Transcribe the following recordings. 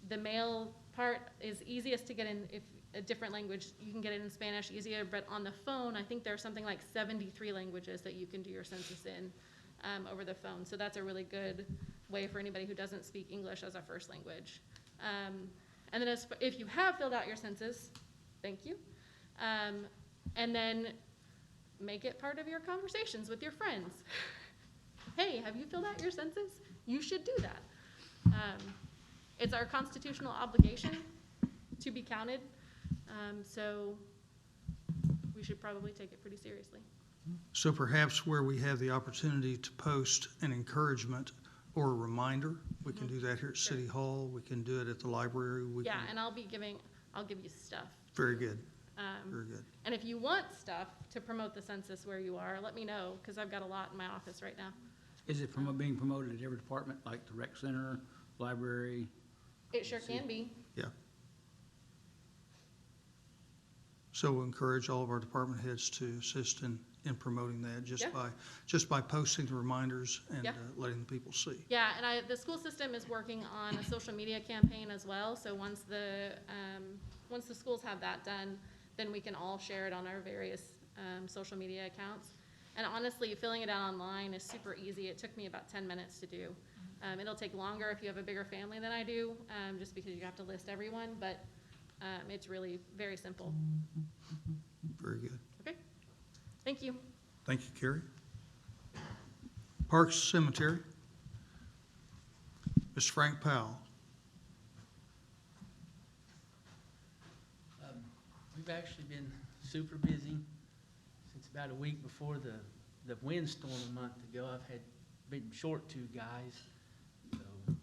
The mail part is easiest to get in. If a different language, you can get it in Spanish easier, but on the phone, I think there's something like 73 languages that you can do your census in over the phone. So that's a really good way for anybody who doesn't speak English as a first language. And then if you have filled out your census, thank you. And then make it part of your conversations with your friends. Hey, have you filled out your census? You should do that. It's our constitutional obligation to be counted, so we should probably take it pretty seriously. So perhaps where we have the opportunity to post an encouragement or a reminder, we can do that here at City Hall, we can do it at the library. Yeah, and I'll give you stuff. Very good, very good. And if you want stuff to promote the census where you are, let me know, because I've got a lot in my office right now. Is it being promoted at every department, like the rec center, library? It sure can be. Yeah. So we'll encourage all of our department heads to assist in promoting that just by posting the reminders and letting the people see. Yeah, and the school system is working on a social media campaign as well. So once the schools have that done, then we can all share it on our various social media accounts. And honestly, filling it out online is super easy. It took me about 10 minutes to do. It'll take longer if you have a bigger family than I do, just because you have to list everyone, but it's really very simple. Very good. Okay, thank you. Thank you, Carrie. Parks Cemetery, Mr. Frank Powell. We've actually been super busy since about a week before the windstorm a month ago. I've been short 2 guys, so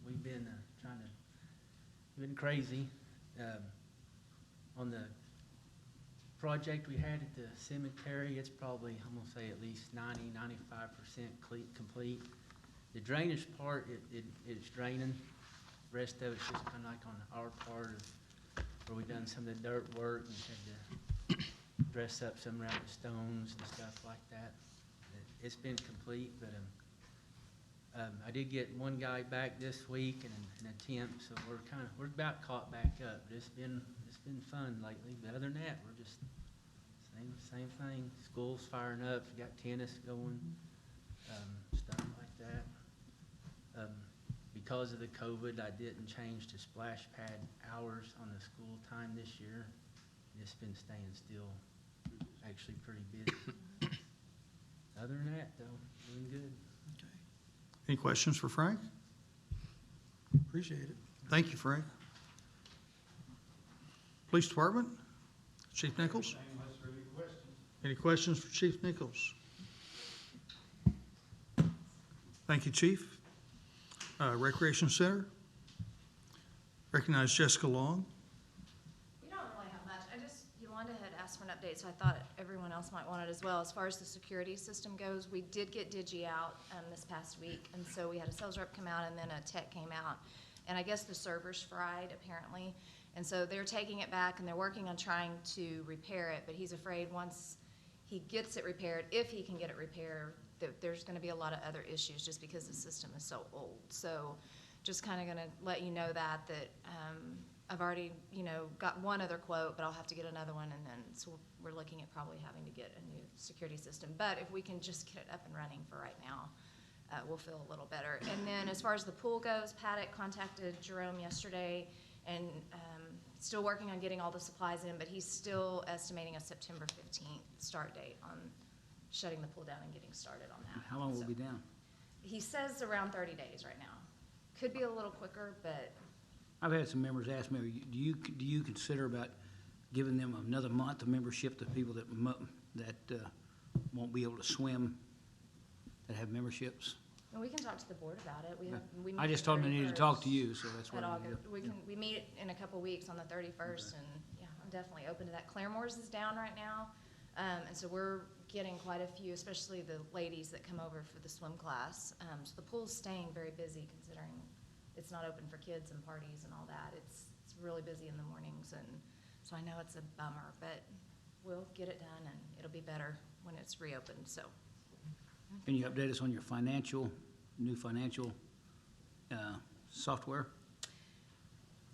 we've been been crazy. On the project we had at the cemetery, it's probably, I'm gonna say, at least 90–95% complete. The drainage part, it's draining. The rest of it's just kind of like on our part of where we've done some of the dirt work and had to dress up some around the stones and stuff like that. It's been complete, but I did get one guy back this week in an attempt, so we're about caught back up. But it's been fun lately. But other than that, we're just same thing. School's firing up. We got tennis going, stuff like that. Because of the COVID, I didn't change to splash pad hours on the school time this year. It's been staying still, actually pretty busy. Other than that, though, doing good. Okay. Any questions for Frank? Appreciate it. Thank you, Frank. Police Department, Chief Nichols. Any questions for Chief Nichols? Thank you, Chief. Recreation Center, recognize Jessica Long. We don't really have much. Yolanda had asked for an update, so I thought everyone else might want it as well. As far as the security system goes, we did get Digi out this past week, and so we had a sales rep come out and then a tech came out, and I guess the servers fried apparently, and so they're taking it back and they're working on trying to repair it, but he's afraid once he gets it repaired, if he can get it repaired, that there's going to be a lot of other issues just because the system is so old. So just kind of going to let you know that I've already, got one other quote, but I'll have to get another one, and then so we're looking at probably having to get a new security system. But if we can just get it up and running for right now, we'll feel a little better. And then as far as the pool goes, Paddock contacted Jerome yesterday, and still working on getting all the supplies in, but he's still estimating a September 15th start date on shutting the pool down and getting started on that. How long will it be down? He says around 30 days right now. Could be a little quicker, but I've had some members ask me, do you consider about giving them another month of membership to people that won't be able to swim, that have memberships? and we can talk to the board about it. We I just told them I needed to talk to you, so that's what I'm August. doing. We meet in a couple weeks on the 31st, and yeah, I'm definitely open to that. Claremore's is down right now, and so we're getting quite a few, especially the ladies that come over for the swim class. So the pool's staying very busy considering it's not open for kids and parties and all that. It's really busy in the mornings, and so I know it's a bummer, but we'll get it done and it'll be better when it's reopened. So Can you update us on your new financial software?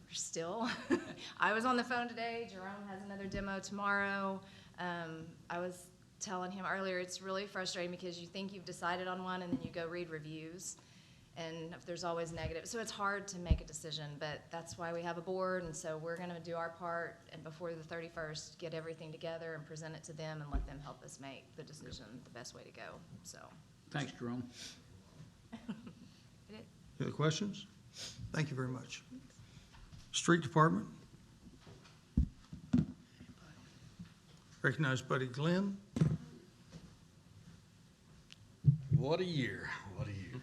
we're still, I was on the phone today, Jerome has another demo tomorrow. I was telling him earlier, it's really frustrating because you think you've decided on one and then you go read reviews, and if there's always negative. So it's hard to make a decision, but that's why we have a board, and so we're gonna do our part, and before the 31st, get everything together and present it to them and let them help us make the decision, the best way to go, so. Thanks, Jerome. Did it? Any other questions? Thank you very much. Street Department. Recognize Buddy Glenn. What a year, what a year.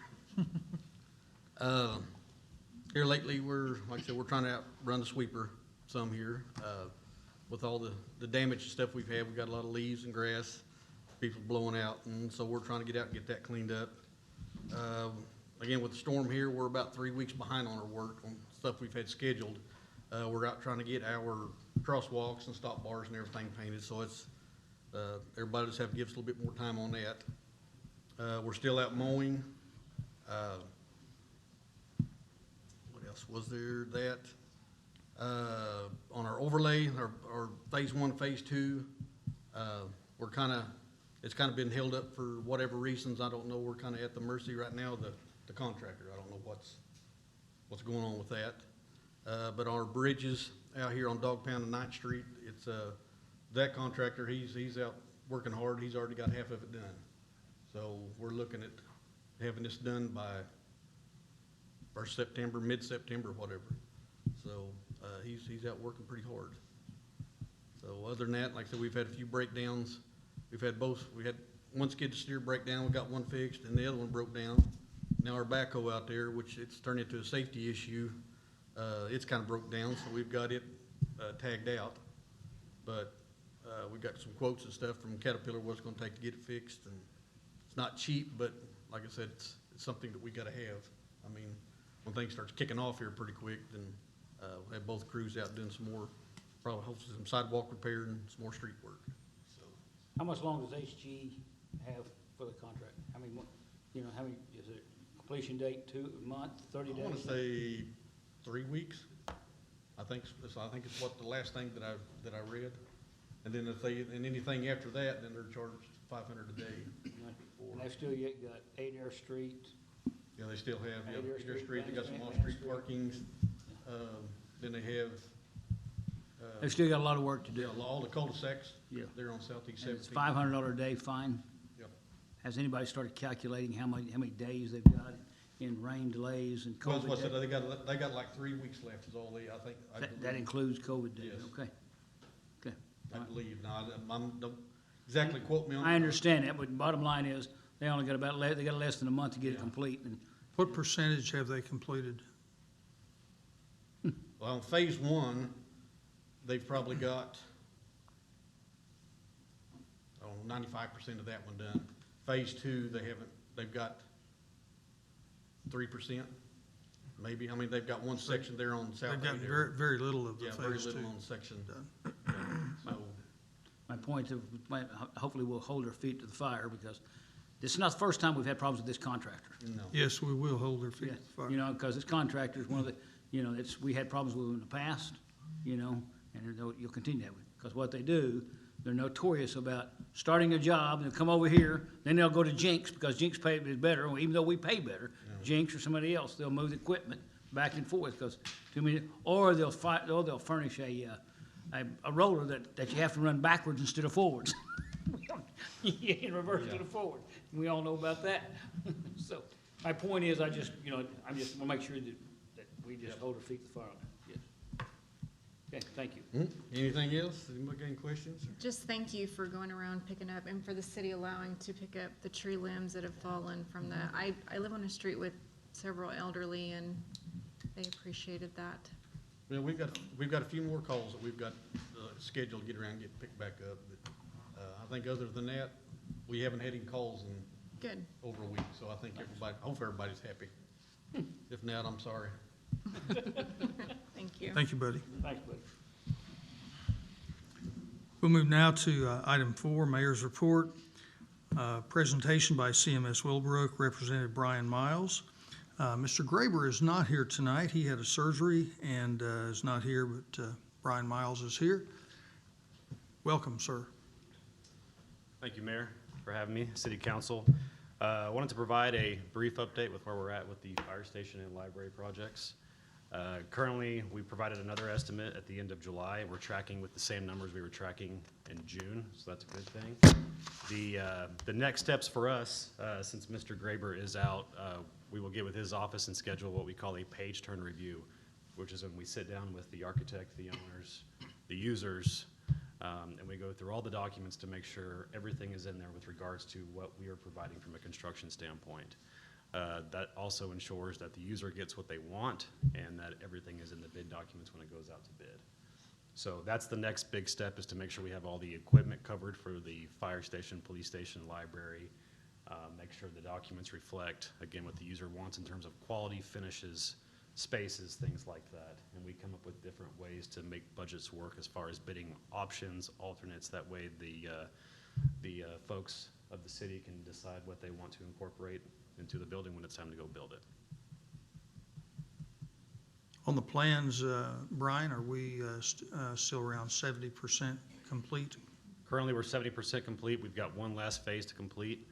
Here lately, like I said, we're trying to outrun the sweeper some here. With all the damage and stuff we've had, we've got a lot of leaves and grass, people blowing out, and so we're trying to get out and get that cleaned up. Again, with the storm here, we're about 3 weeks behind on our work, on stuff we've had scheduled. We're out trying to get our crosswalks and stop bars and everything painted, so it's, everybody just have to give us a little bit more time on that. We're still out mowing. What else was there? That, on our overlay, our phase 1, phase 2, we're it's kind of been held up for whatever reasons. I don't know. We're kind of at the mercy right now of the contractor. I don't know what's going on with that. But our bridges out here on Dog Pound and 9th Street, it's, that contractor, he's out working hard. He's already got half of it done. So we're looking at having this done by 1st September, mid-September, whatever. So, he's out working pretty hard. So other than that, like I said, we've had a few breakdowns. We had one skid steer breakdown, we got one fixed, and the other one broke down. Now our backhoe out there, which it's turned into a safety issue, it's kind of broke down, so we've got it tagged out. But we got some quotes and stuff from Caterpillar what it's gonna take to get it fixed, and it's not cheap, but like I said, it's something that we gotta have. I mean, when things starts kicking off here pretty quick, then we'll have both crews out doing some more, probably hopefully some sidewalk repair and some more street work. So How much longer does HG have for the contract? How many, how many, is it completion date, 2 month, 30 days? I wanna say 3 weeks. I think it's what the last thing that I read. And then and anything after that, then they're charged $500 a day. And they still yet got Adair Street. Yeah, they still have, yeah, Adair Adair Street, Street, they got some Van off-street Street. parkings. Then they have, They've still got a lot of work to do. yeah, all the cul-de-sacs. Yeah. They're on Southeast And it's 17th. $500 a day fine. Yep. Has anybody started calculating how many days they've got in rain delays and Well, that's COVID what I said, days? they got like 3 weeks left is all I think. That believe. includes COVID days, Yes. okay. Okay. I believe. Now, don't exactly quote me on. I understand that, but bottom line is, they only got they got less than a month to get it Yeah. complete, and What percentage have they completed? Well, on phase 1, they've probably got, 95% of that one done. Phase 2, they've got 3%, maybe. I mean, they've got one section there on South They've gotten Adair. very little of the Yeah, very phase 2 little on section. done. So, my point is, hopefully we'll hold our feet to the fire, because this is not the first time we've had problems with this contractor. no. Yes, we will hold their feet Yeah, to the fire. you know, because this contractor is one of the, we had problems with them in the past, and you'll continue that, because what they do, they're notorious about starting a job, and they'll come over here, then they'll go to Jinx, because Jinx pay is better, even though we pay better. Jinx or somebody else, they'll move the equipment back and forth, because too many, or they'll furnish a roller that you have to run backwards instead of forwards. In reverse to the forward. We all know about that. So, my point is, I just want to make sure that we just hold our feet to the fire on that. Yes. Okay, thank you. Anything else? Anybody got any questions? Just thank you for going around picking up, and for the city allowing to pick up the tree limbs that have fallen from the, I live on a street with several elderly, and they appreciated that. Well, we've got a few more calls that we've got scheduled to get around and get picked back up. But I think other than that, we haven't had any calls in Good. over a week, so I think hope everybody's happy. If not, I'm sorry. Thank you. Thank you, Buddy. Thanks, buddy. We'll move now to item 4, Mayor's Report. Presentation by CMS Willowbrook, Representative Brian Miles. Mr. Graber is not here tonight. He had a surgery and is not here, but Brian Miles is here. Welcome, sir. Thank you, Mayor, for having me, City Council. I wanted to provide a brief update with where we're at with the fire station and library projects. Currently, we provided another estimate at the end of July. We're tracking with the same numbers we were tracking in June, so that's a good thing. The next steps for us, since Mr. Graber is out, we will get with his office and schedule what we call a page turn review, which is when we sit down with the architect, the owners, the users, and we go through all the documents to make sure everything is in there with regards to what we are providing from a construction standpoint. That also ensures that the user gets what they want and that everything is in the bid documents when it goes out to bid. So that's the next big step, is to make sure we have all the equipment covered for the fire station, police station, library. Make sure the documents reflect, again, what the user wants in terms of quality, finishes, spaces, things like that. And we come up with different ways to make budgets work as far as bidding options, alternates. That way the folks of the city can decide what they want to incorporate into the building when it's time to go build it. On the plans, Brian, are we still around 70% complete? Currently, we're 70% complete. We've got one last phase to complete.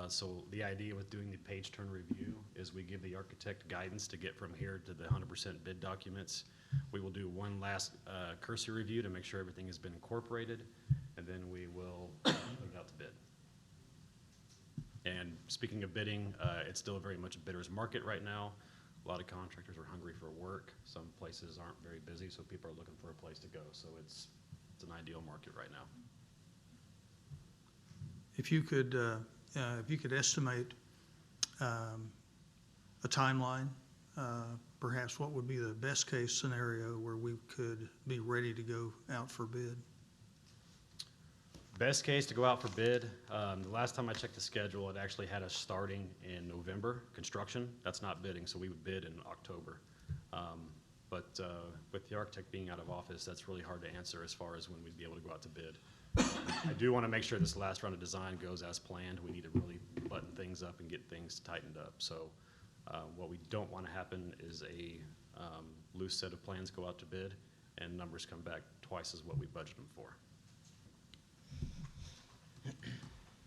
So the idea with doing the page turn review is we give the architect guidance to get from here to the 100% bid documents. We will do one last cursory review to make sure everything has been incorporated, and then we will put it out to bid. And speaking of bidding, it's still very much a bidder's market right now. A lot of contractors are hungry for work. Some places aren't very busy, so people are looking for a place to go. So it's an ideal market right now. If you could estimate a timeline, perhaps what would be the best case scenario where we could be ready to go out for bid? Best case to go out for bid, the last time I checked the schedule, it actually had us starting in November, construction. That's not bidding, so we would bid in October. But with the architect being out of office, that's really hard to answer as far as when we'd be able to go out to bid. I do want to make sure this last round of design goes as planned. We need to really button things up and get things tightened up. So what we don't want to happen is a loose set of plans go out to bid and numbers come back twice as what we budgeted them for.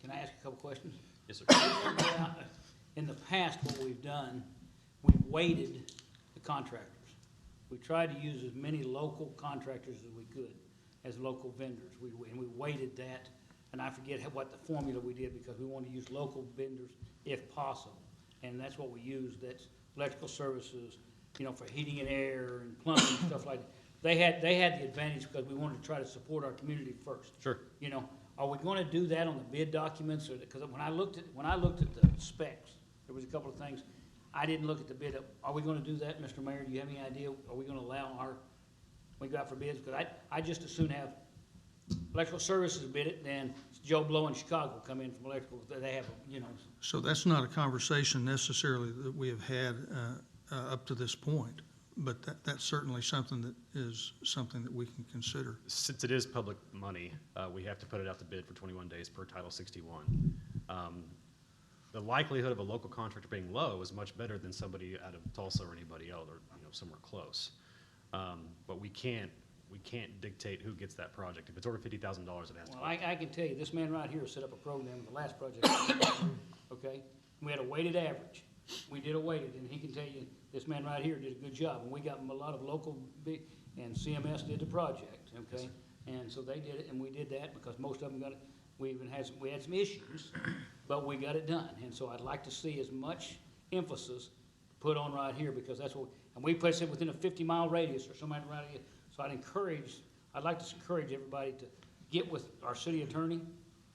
Can I ask a couple questions? Yes, sir. In the past, what we've done, we've weighted the contractors. We tried to use as many local contractors as we could, as local vendors. And we weighted that, and I forget what the formula we did, because we want to use local vendors if possible. And that's what we used. That's electrical services, for heating and air and plumbing and stuff like that. They had the advantage because we wanted to try to support our community first. Sure. Are we going to do that on the bid documents, or because when I looked at the specs, there was a couple of things I didn't look at the bid. Are we going to do that, Mr. Mayor? Do you have any idea? Are we going to allow we go out for bids? Because I just as soon have electrical services bid it than Joe Blow in Chicago come in from electrical. They have So that's not a conversation necessarily that we have had up to this point, but that's certainly something that we can consider. Since it is public money, we have to put it out to bid for 21 days per Title 61. The likelihood of a local contractor being low is much better than somebody out of Tulsa or anybody else, or somewhere close. But we can't dictate who gets that project. If it's over $50,000, it has to Well, go. I can tell you, this man right here set up a program with the last project, okay? We had a weighted average. We did a weighted, and he can tell you, this man right here did a good job. And we got a lot of local big, and CMS did the project, okay? And so they did it, and we did that because most of them got it. We had some issues, but we got it done. And so I'd like to see as much emphasis put on right here, because that's what, and we put it within a 50-mile radius or something right here. So I'd like to encourage everybody to get with our city attorney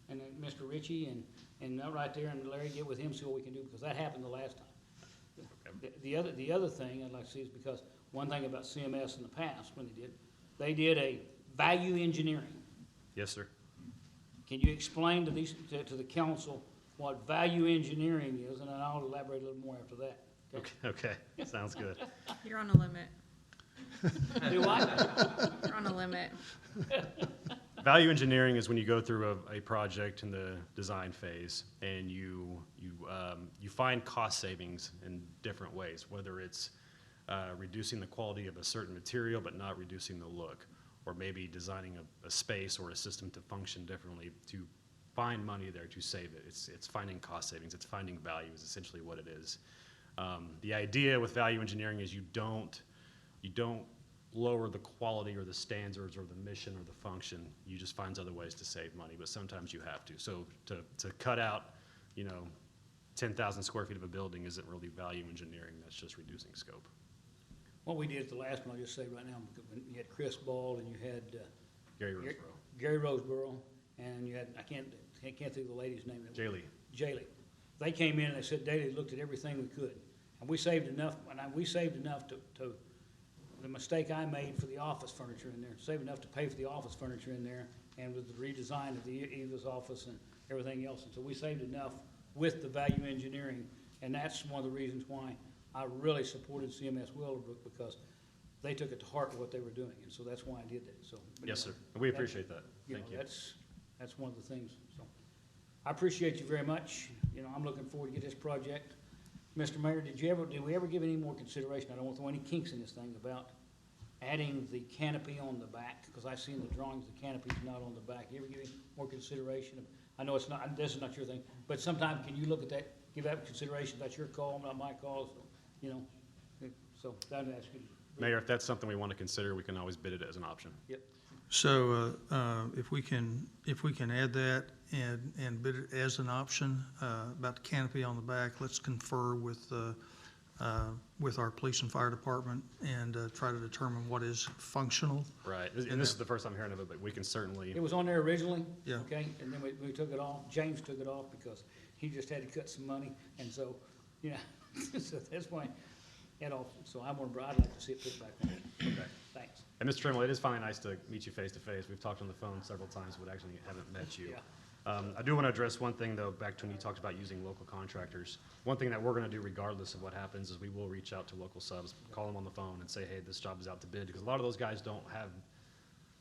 and then Mr. Ritchie and right there, and Larry, get with him, see what we can do, because that happened the last time. The other thing I'd like to see is, because one thing about CMS in the past, when they did a value engineering. Yes, sir. Can you explain to the council what value engineering is, and then I'll elaborate a little more after that. Okay. Sounds good. You're on a limit. Do I? You're on a limit. Value engineering is when you go through a project in the design phase and you find cost savings in different ways, whether it's reducing the quality of a certain material but not reducing the look, or maybe designing a space or a system to function differently to find money there to save it. It's finding cost savings. It's finding value is essentially what it is. The idea with value engineering is you don't lower the quality or the standards or the mission or the function. You just find other ways to save money, but sometimes you have to. So to cut out, 10,000 square feet of a building isn't really value engineering. That's just reducing scope. What we did at the last one, I'll just say right now, when you had Chris Ball and you had Gary Roseborough. Gary Roseborough, and you had, I can't think of the lady's name. Jaylee. They came in and they said, they looked at everything we could. And we saved enough, to the mistake I made for the office furniture in there, saved enough to pay for the office furniture in there, and with the redesign of the Eva's office and everything else. And so we saved enough with the value engineering, and that's one of the reasons why I really supported CMS Willowbrook, because they took it to heart what they were doing, and so that's why I did that, so. but Yes, sir. anyway, We that- appreciate that. Thank you. That's one of the things, so. I appreciate you very much. I'm looking forward to get this project. Mr. Mayor, did we ever give any more consideration? I don't want to throw any kinks in this thing about adding the canopy on the back, because I see in the drawings the canopy's not on the back. You ever give any more consideration? I know it's not, this is not your thing, but sometime can you look at that, give that consideration? That's your call, not my call, so, so that'd ask you. Mayor, if that's something we want to consider, we can always bid it as an option. Yep. So if we can add that and bid it as an option about the canopy on the back, let's confer with our police and fire department and try to determine what is functional. Right. And this is the first time hearing of it, but we can certainly, It was on there originally. Yeah. Okay, and then we took it off. James took it off because he just had to cut some money, and so, so that's why it off. So I'd like to see it put back on. okay. Thanks. And Mr. Trimble, it is finally nice to meet you face to face. We've talked on the phone several times, but actually haven't met you. Yeah. I do want to address one thing, though, back to when you talked about using local contractors. One thing that we're going to do regardless of what happens is we will reach out to local subs, call them on the phone and say, hey, this job is out to bid, because a lot of those guys don't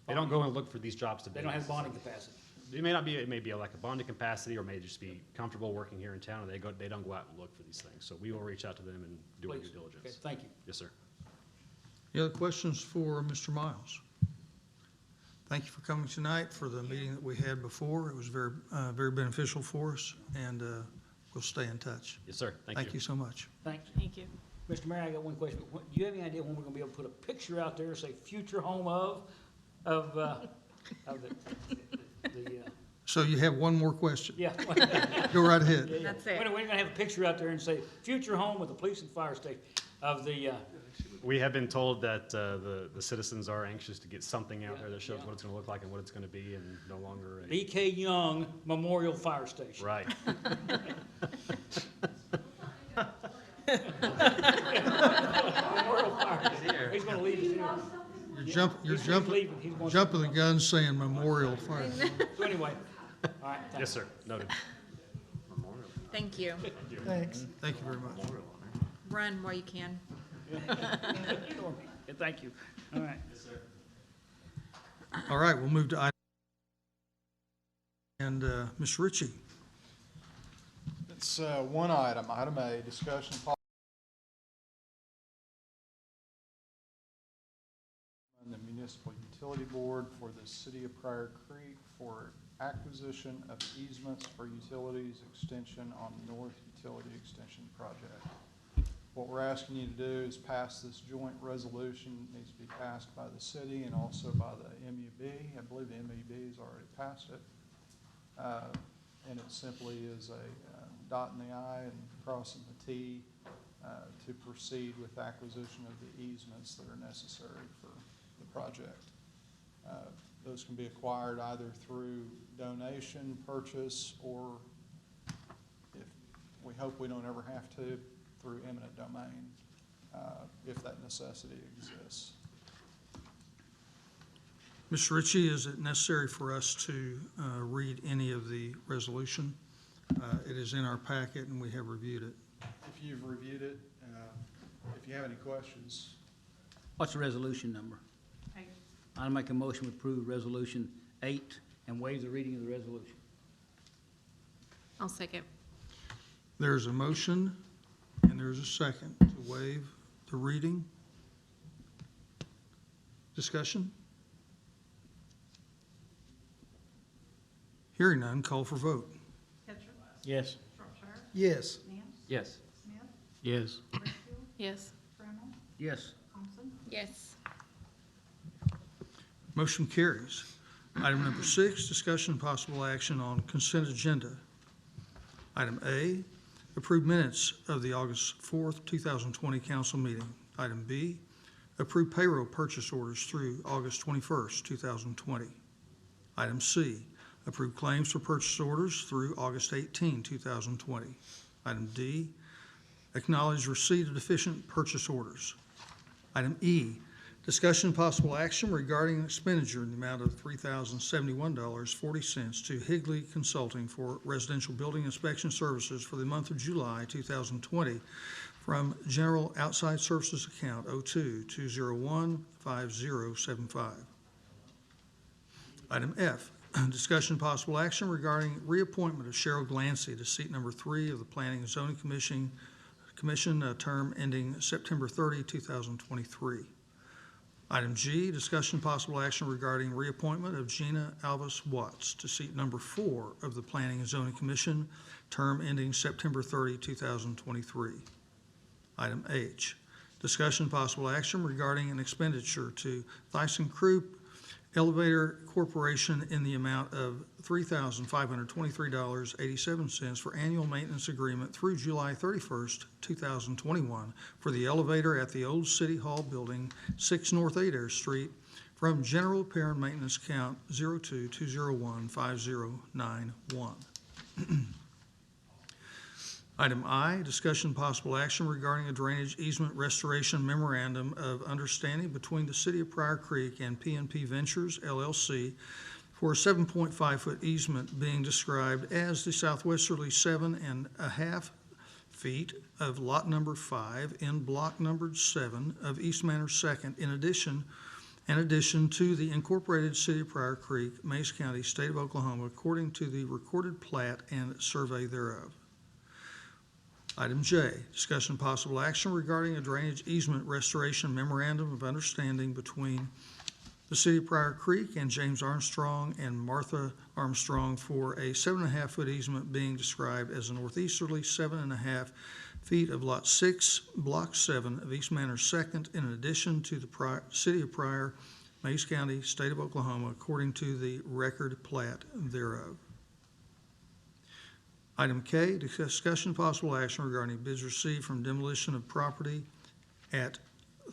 go and look for these jobs to bid. They don't have bonding capacity. It may be like a bonding capacity, or may just be comfortable working here in town, and they don't go out and look for these things. So we will reach out to them and do our due Please. diligence. Okay, thank you. Yes, sir. Any other questions for Mr. Miles? Thank you for coming tonight for the meeting that we had before. It was very, very beneficial for us, and we'll stay in touch. Yes, sir. Thank you so much. Thanks. Thank you. Mr. Mayor, I got one question. Do you have any idea when we're gonna be able to put a picture out there, say, future home of the So you have one more question. yeah. Go right ahead. Yeah, yeah. That's it. When are we gonna have a picture out there and say, future home of the police and fire station, of the, We have been told that the citizens are anxious to get something out there that shows Yeah. what it's going to look like and what it's going to be, and no longer a... B.K. Young Memorial Fire Station? Right. Memorial Fire Station. He's gonna leave us here. You're He's leaving. He's going- jumping the gun saying Memorial Fire. So anyway, all right, thanks. Yes, sir. Noted. Thank you. Thanks. Thank you very much. Run while you can. Yeah, thank you. All right. All right, we'll move to item. And Ms. Ritchie. It's one item, item A, discussion of the municipal utility board for the city of Pryor Creek for acquisition of easements for utilities extension on North Utility Extension Project. What we're asking you to do is pass this joint resolution. It needs to be passed by the city and also by the MUB. I believe the MUB has already passed it. And it simply is a dotting the I and crossing the T to proceed with acquisition of the easements that are necessary for the project. Those can be acquired either through donation, purchase, or if we hope we don't ever have to, through eminent domain, if that necessity exists. Ms. Ritchie, is it necessary for us to read any of the resolution? It is in our packet and we have reviewed it. If you've reviewed it, if you have any questions, What's the resolution number? I'll make a motion to approve resolution 8 and waive the reading of the resolution. I'll second. There's a motion and there's a second to waive the reading. Discussion? Hearing none, call for vote. Yes. Yes. Yes. Yes. Yes. Yes. Yes. Motion carries. Item number 6, discussion and possible action on consent agenda. Item A, approve minutes of the August 4th, 2020 council meeting. Item B, approve payroll purchase orders through August 21st, 2020. Item C, approve claims for purchase orders through August 18, 2020. Item D, acknowledge receipt of deficient purchase orders. Item E, discussion and possible action regarding an expenditure in the amount of $3,071.40 to Higley Consulting for residential building inspection services for the month of July 2020 from General Outside Services Account 02-201-5075. Item F, discussion and possible action regarding reappointment of Cheryl Glancy to seat number 3 of the Planning and Zoning Commission, term ending September 30, 2023. Item G, discussion and possible action regarding reappointment of Gina Alvis Watts to seat number 4 of the Planning and Zoning Commission, term ending September 30, 2023. Item H, discussion and possible action regarding an expenditure to ThyssenKrupp Elevator Corporation in the amount of $3,523.87 for annual maintenance agreement through July 31st, 2021 for the elevator at the old City Hall building, 6 North Adair Street, from general repair and maintenance account 02-201-5091. Item I, discussion and possible action regarding a drainage easement restoration memorandum of understanding between the City of Pryor Creek and PNP Ventures LLC for a 7.5-foot easement being described as the southwesterly 7.5 feet of lot number 5 in block numbered 7 of East Manor Second, in addition to the incorporated City of Pryor Creek, Mays County, State of Oklahoma, according to the recorded plat and survey thereof. Item J, discussion and possible action regarding a drainage easement restoration memorandum of understanding between the City of Pryor Creek and James Armstrong and Martha Armstrong for a 7.5-foot easement being described as a northeasterly 7.5 feet of Lot 6, Block 7 of East Manor Second, in addition to the City of Pryor, Mays County, State of Oklahoma, according to the record plat thereof. Item K, discussion and possible action regarding bids received from demolition of property at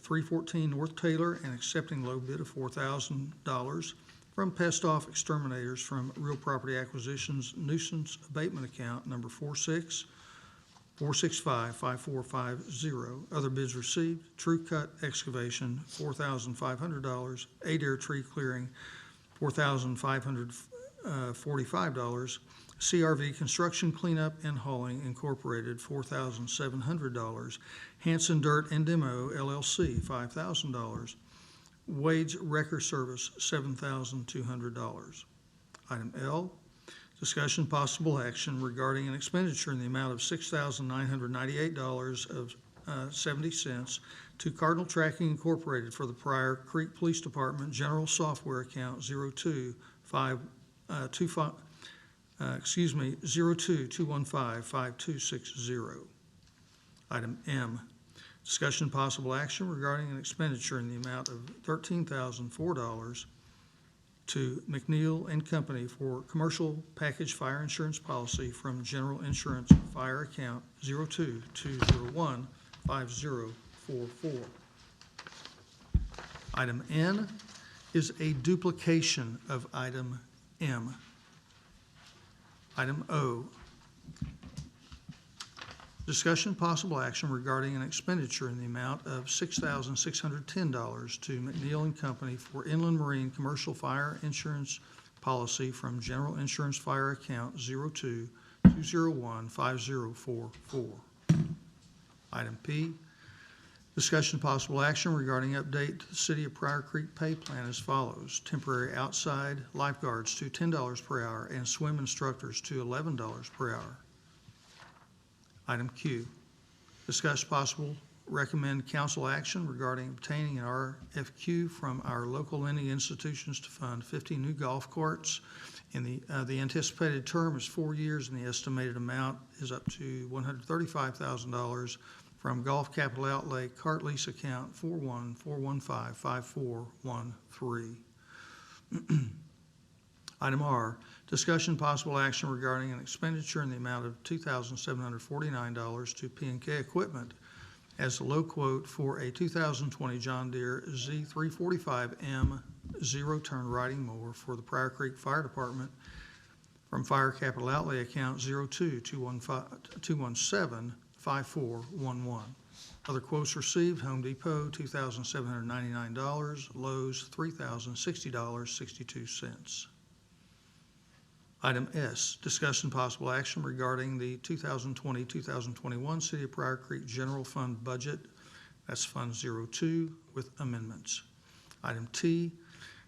314 North Taylor and accepting low bid of $4,000 from Pest Off Exterminators from Real Property Acquisitions nuisance abatement account number 464655450. Other bids received: True Cut Excavation, $4,500, Adair Tree Clearing, $4,545, CRV Construction Cleanup and Hauling Incorporated, $4,700. Hanson Dirt and Demo LLC, $5,000. Wade's Wrecker Service, $7,200. Item L, discussion possible action regarding an expenditure in the amount of $6,998.70 to Cardinal Tracking Incorporated for the Pryor Creek Police Department General Software Account 02-215-5260. Item M, discussion possible action regarding an expenditure in the amount of $13,004 to McNeil and Company for commercial package fire insurance policy from General Insurance Fire Account 02-201-5044. Item N is a duplication of item M. Item O, discussion possible action regarding an expenditure in the amount of $6,610 to McNeil and Company for inland marine commercial fire insurance policy from General Insurance Fire Account 02-201-5044. Item P, Discussion possible action regarding update to the City of Prior Creek pay plan as follows. Temporary outside lifeguards to $10 per hour and swim instructors to $11 per hour. Item Q, discuss possible recommend council action regarding obtaining an RFQ from our local lending institutions to fund 50 new golf carts. The anticipated term is 4 years, and the estimated amount is up to $135,000 from Golf Capital Outlay Cart Lease Account 4141554113. Item R, discussion possible action regarding an expenditure in the amount of $2,749 to P&K Equipment as a low quote for a 2020 John Deere Z345M zero-turn riding mower for the Prior Creek Fire Department from Fire Capital Outlay Account 02-217-5411. Other quotes received: Home Depot, $2,799, Lowe's, $3,060.62. Item S, discussion possible action regarding the 2020-2021 City of Prior Creek General Fund Budget. That's Fund 02 with amendments. Item T,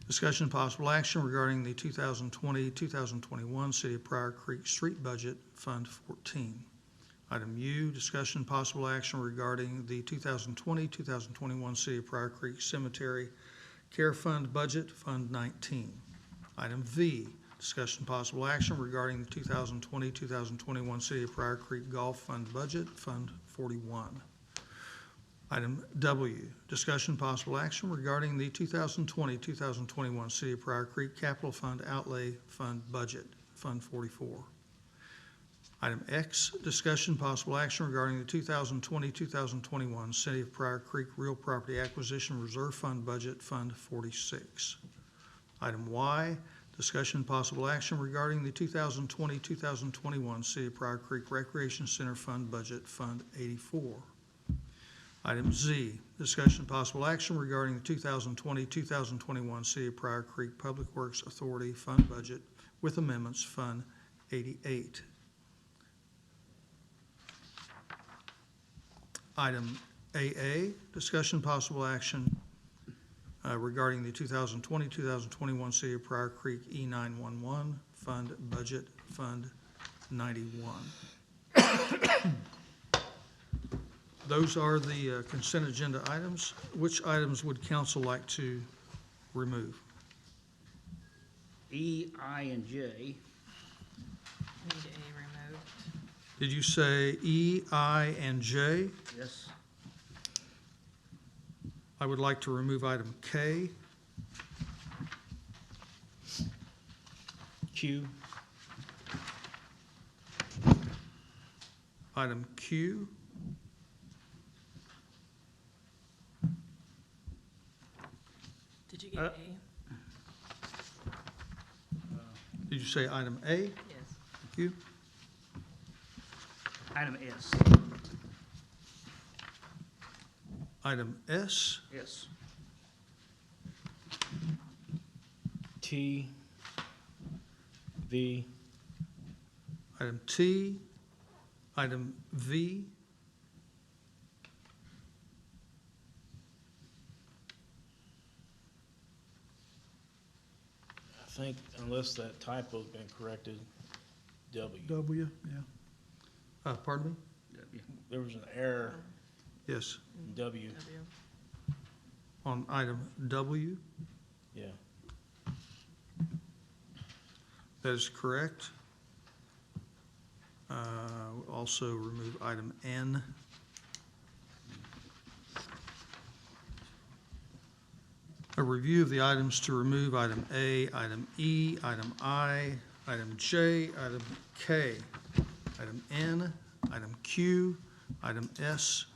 discussion possible action regarding the 2020-2021 City of Prior Creek Street Budget, Fund 14. Item U, discussion possible action regarding the 2020-2021 City of Prior Creek Cemetery Care Fund Budget, Fund 19. Item V, discussion possible action regarding the 2020-2021 City of Prior Creek Golf Fund Budget, Fund 41. Item W, discussion possible action regarding the 2020-2021 City of Prior Creek Capital Fund Outlay Fund Budget, Fund 44. Item X, discussion possible action regarding the 2020-2021 City of Prior Creek Real Property Acquisition Reserve Fund Budget, Fund 46. Item Y, discussion possible action regarding the 2020-2021 City of Prior Creek Recreation Center Fund Budget, Fund 84. Item Z, discussion possible action regarding the 2020-2021 City of Prior Creek Public Works Authority Fund Budget with amendments, Fund 88. Item AA, discussion possible action regarding the 2020-2021 City of Prior Creek E911 Fund Budget, Fund 91. Those are the consent agenda items. Which items would council like to remove? E, I, and J. Need A removed. Did you say E, I, and J? Yes. I would like to remove item K. Q. Item Q. Did you get A? Did you say item A? Yes. Thank you. Item S. Item S. Yes. T, V, Item T. Item V. I think unless that typo's been corrected, W. W, yeah. Pardon me? There was an error Yes, in W, on item W. yeah. That is correct. Also remove item N. A review of the items to remove: item A, item E, item I, item J, item K, item N, item Q, item S,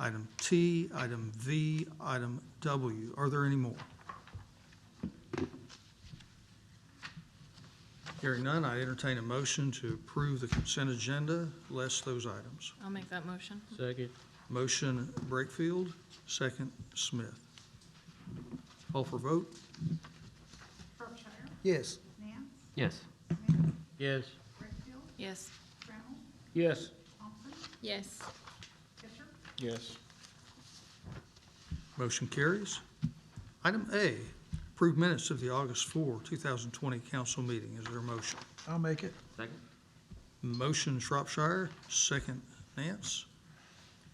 item T, item V, item W. Are there any more? Hearing none, I entertain a motion to approve the consent agenda, less those items. I'll make that motion. Second. Motion Brakefield, second Smith. Call for vote? Shropshire, Yes. Nance, Yes. Smith, Yes. Redfield, Yes. Brown, Yes. Thompson, Yes. Fisher, Yes. Motion carries. Item A, approve minutes of the August 4, 2020 council meeting. Is there a motion? I'll make it. Second? Motion Shropshire, second Nance.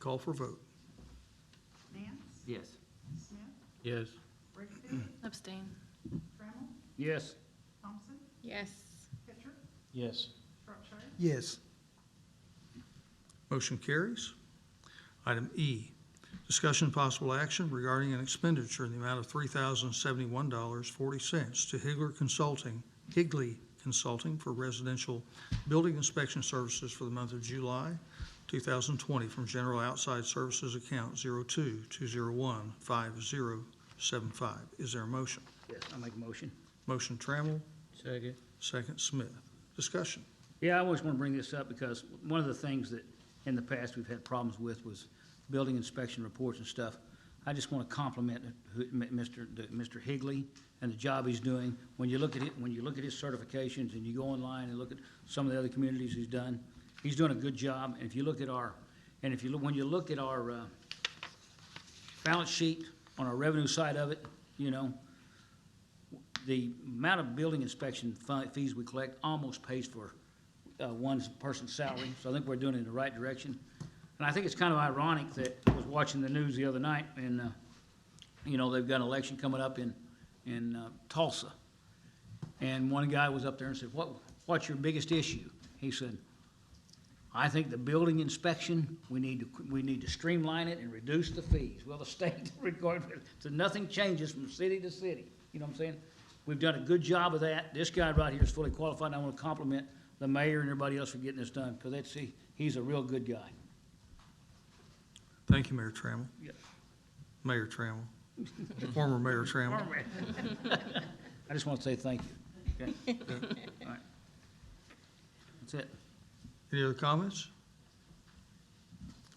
Call for vote. Nance, Yes. Smith, Yes. Wakefield, Abstain. Trammell, Yes. Thompson, Yes. Hitcher, Yes. Shropshire, Yes. Motion carries. Item E, discussion possible action regarding an expenditure in the amount of $3,071.40 to Higley Consulting for residential building inspection services for the month of July 2020 from general outside services account 02-201-5075. Is there a motion? Yes, I'll make a motion. Motion Trammell, Second. second Smith. Discussion. Yeah, I always want to bring this up because one of the things that in the past we've had problems with was building inspection reports and stuff. I just want to compliment Mr. Higley and the job he's doing. When you look at it, when you look at his certifications and you go online and look at some of the other communities he's doing a good job. And if you look at when you look at our balance sheet on our revenue side of it, you know, the amount of building inspection fees we collect almost pays for one person's salary, so I think we're doing it in the right direction. And I think it's kind of ironic that I was watching the news the other night, and, you know, they've got an election coming up in Tulsa. And one guy was up there and said, what's your biggest issue? He said, I think the building inspection, we need to streamline it and reduce the fees. Well, the state required, so nothing changes from city to city, you know what I'm saying? We've done a good job of that. This guy right here is fully qualified, and I want to compliment the mayor and everybody else for getting this done, because he's a real good guy. Thank you, Mayor Trammell. Yeah. Mayor Trammell. Former Mayor Trammell. I just want to say thank you. Okay? All right. That's it. Any other comments?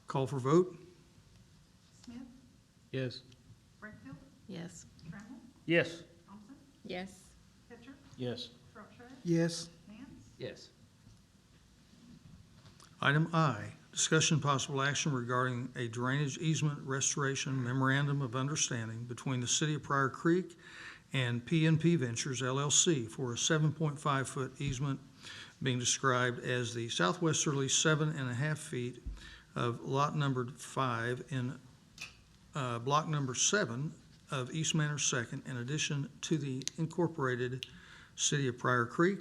Call for vote. Smith, Yes. Wakefield, Yes. Trammell, Yes. Thompson, Yes. Hitcher, Yes. Shropshire, Yes. Nance, Yes. Item I, discussion possible action regarding a drainage easement restoration memorandum of understanding between the City of Prior Creek and PNP Ventures LLC for a 7.5-foot easement being described as the southwesterly 7.5 feet of lot number 5 in block number 7 of East Manor Second, in addition to the incorporated City of Prior Creek,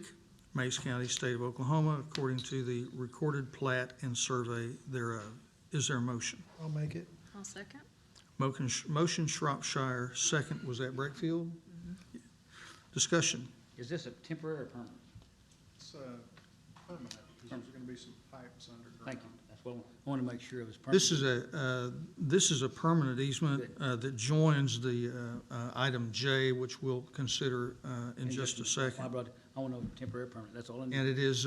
Mays County, State of Oklahoma, according to the recorded plat and survey thereof. Is there a motion? I'll make it. I'll second. Motion Shropshire, second, was that Breakfield? Discussion. Is this a temporary or permanent? It's permanent, because there's gonna be some pipes underground. Thank you. That's what I want to make sure it was permanent. This is a permanent easement that joins the item J, which we'll consider in And just a My second. brother, I want to know temporary or permanent. That's all I need. And it is,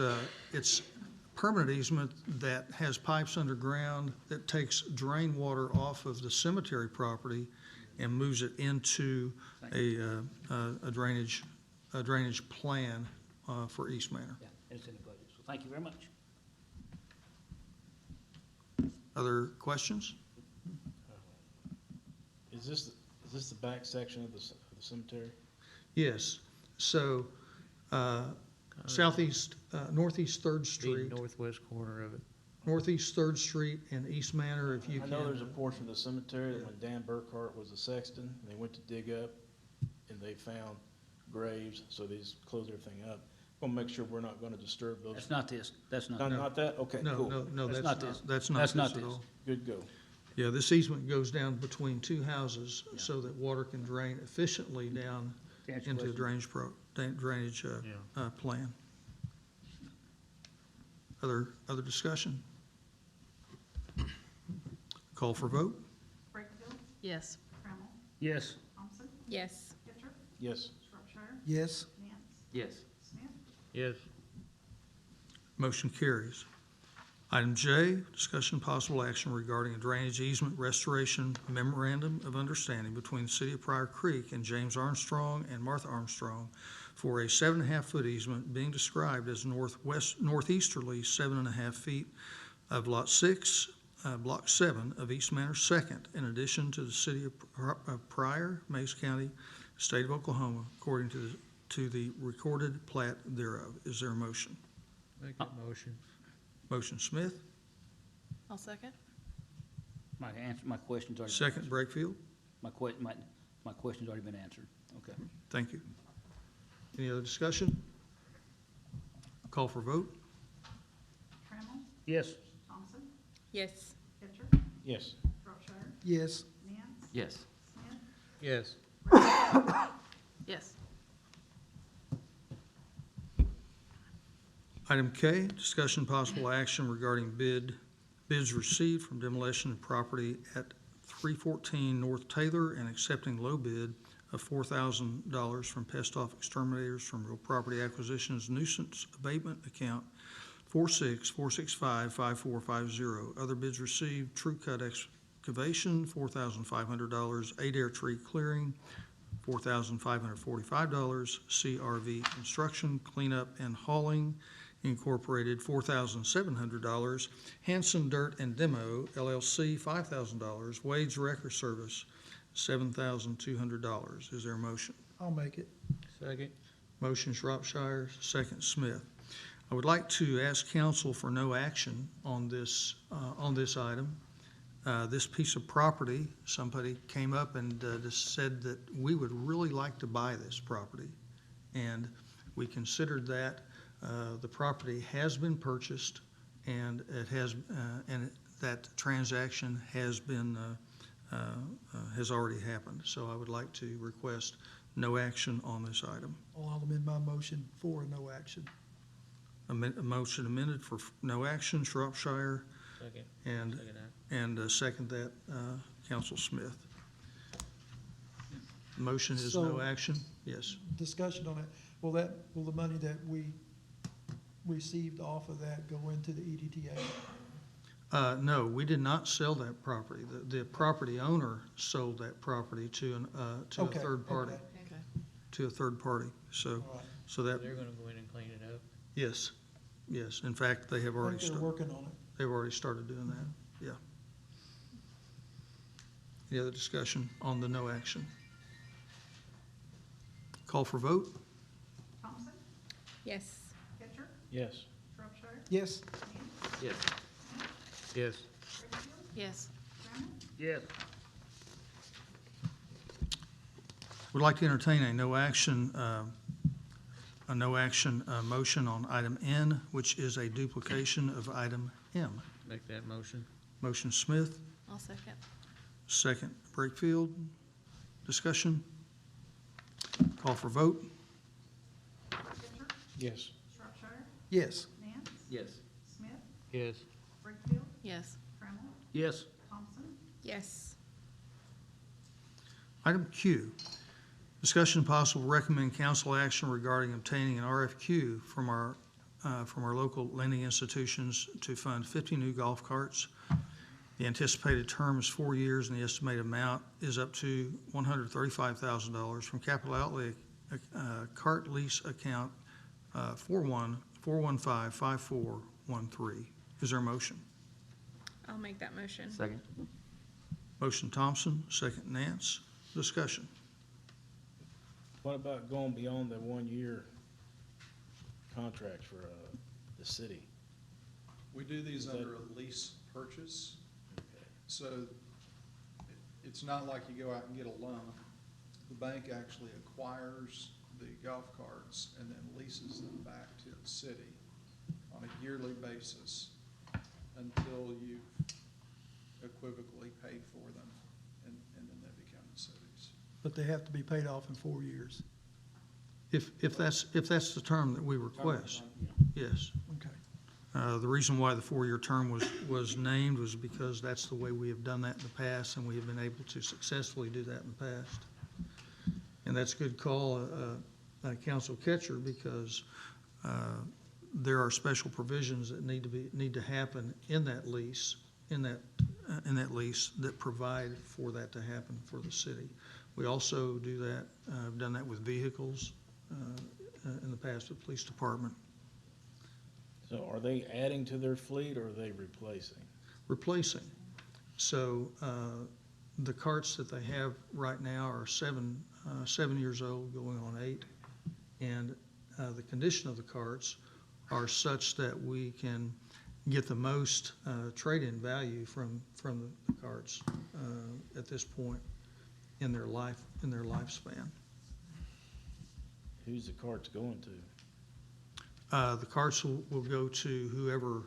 it's permanent easement that has pipes underground that takes drain water off of the cemetery property and moves it into a drainage plan for East Manor. Yeah, it's in the budget. So thank you very much. Other questions? Is this the back section of the cemetery? Yes. So southeast, northeast Third Street, Northwest corner of it. northeast Third Street and East Manor, if you I can. know there's a portion of the cemetery that when Dan Burkhart was a sexton, and they went to dig up, and they found graves, so they just closed everything up. We'll make sure we're not gonna disturb those. That's not this. That's not. Not that? Okay, No, cool. no, that's not not, this. that's not That's this not at this. all. Good go. Yeah, this easement goes down between two houses so that water can drain efficiently down To answer your into a question. drainage plan. Other discussion? Call for vote? Wakefield, Yes. Trammell, Yes. Thompson, Yes. Hitcher, Yes. Shropshire, Yes. Nance, Yes. Smith, Yes. Motion carries. Item J, discussion possible action regarding a drainage easement restoration memorandum of understanding between the City of Prior Creek and James Armstrong and Martha Armstrong for a 7.5-foot easement being described as northeasterly 7.5 feet of Lot 6 Block 7 of East Manor Second, in addition to the city of Pryor, Mays County, state of Oklahoma, according to the recorded plat thereof. Is there a motion? Make that motion. Motion Smith, I'll second. My answer, my question's already. been second answered. Brakefield. My question's already been answered. Okay. Thank you. Any other discussion? Call for vote. Trammell, Yes. Thompson, Yes. Hitcher, Yes. Shropshire, Yes. Nance, Yes. Smith, Yes. Yes. Item K, discussion possible action regarding bids received from demolition of property at 314 North Taylor and accepting low bid of $4,000 from Pest Off Exterminators from Real Property Acquisitions Nuisance Abatement Account 46-465-5450. Other bids received: True Cut Excavation, $4,500, Adair Tree Clearing, $4,545, CRV Construction Cleanup and Hauling Incorporated, $4,700, Hanson Dirt and Demo LLC, $5,000, Wade's Wrecker Service, $7,200. Is there a motion? I'll make it. Second. Motion Shropshire, second Smith. I would like to ask council for no action on this item. This piece of property, somebody came up and just said that we would really like to buy this property. And we considered that. The property has been purchased, and it has, and that transaction has been, has already happened. So I would like to request no action on this item. I'll amend my motion for no action. A motion amended for no action, Shropshire, Second. and second that, Council Smith. Motion is no So- action? Yes. Discussion on it. Will the money that we received off of that go into the E EDTA? No, we did not sell that property. The property owner sold that property to a Okay, third party, okay. to a third party. So, All right. so that, They're gonna go in and clean it up. yes, yes. In fact, they have I already think they're started, working on it. they've already started doing that, yeah. Any other discussion on the no action? Call for vote? Thompson, Yes. Hitcher, Yes. Shropshire, Yes. Nance, Yes. Yes. Brakefield, Yes. Trammell, Yes. Would like to entertain a no action motion on item N, which is a duplication of item M. Make that motion. Motion Smith, I'll second. second Brakefield. Discussion? Call for vote? Hitcher, Yes. Shropshire, Yes. Nance, Yes. Smith, Yes. Brakefield, Yes. Trammell, Yes. Thompson, Yes. Item Q, discussion and possible recommend council action regarding obtaining an RFQ from our local lending institutions to fund 50 new golf carts. The anticipated term is 4 years, and the estimated amount is up to $135,000 from capital outlay cart lease account 41-415-5413. Is there a motion? I'll make that motion. Second. Motion Thompson, second Nance. Discussion. What about going beyond the 1 year contract for, the city? We do these Is that- under a lease purchase, so it's not like you go out and get a loan. The bank actually acquires the golf carts and then leases them back to the city on a yearly basis until you've equivocally paid for them, and then they become the city's. But they have to be paid off in 4 years. If that's the term that we request, yes. Okay. The reason why the 4-year term was named was because that's the way we have done that in the past, and we have been able to successfully do that in the past. And that's a good call, Council Ketcher, because there are special provisions that need to happen in that lease, that provide for that to happen for the city. We also do that, I've done that with vehicles in the past with police department. So are they adding to their fleet or are they replacing? replacing. So the carts that they have right now are 7 years old, going on 8. And the condition of the carts are such that we can get the most trade-in value from the carts at this point in their lifespan. Who's the carts going to? The carts will go to whoever,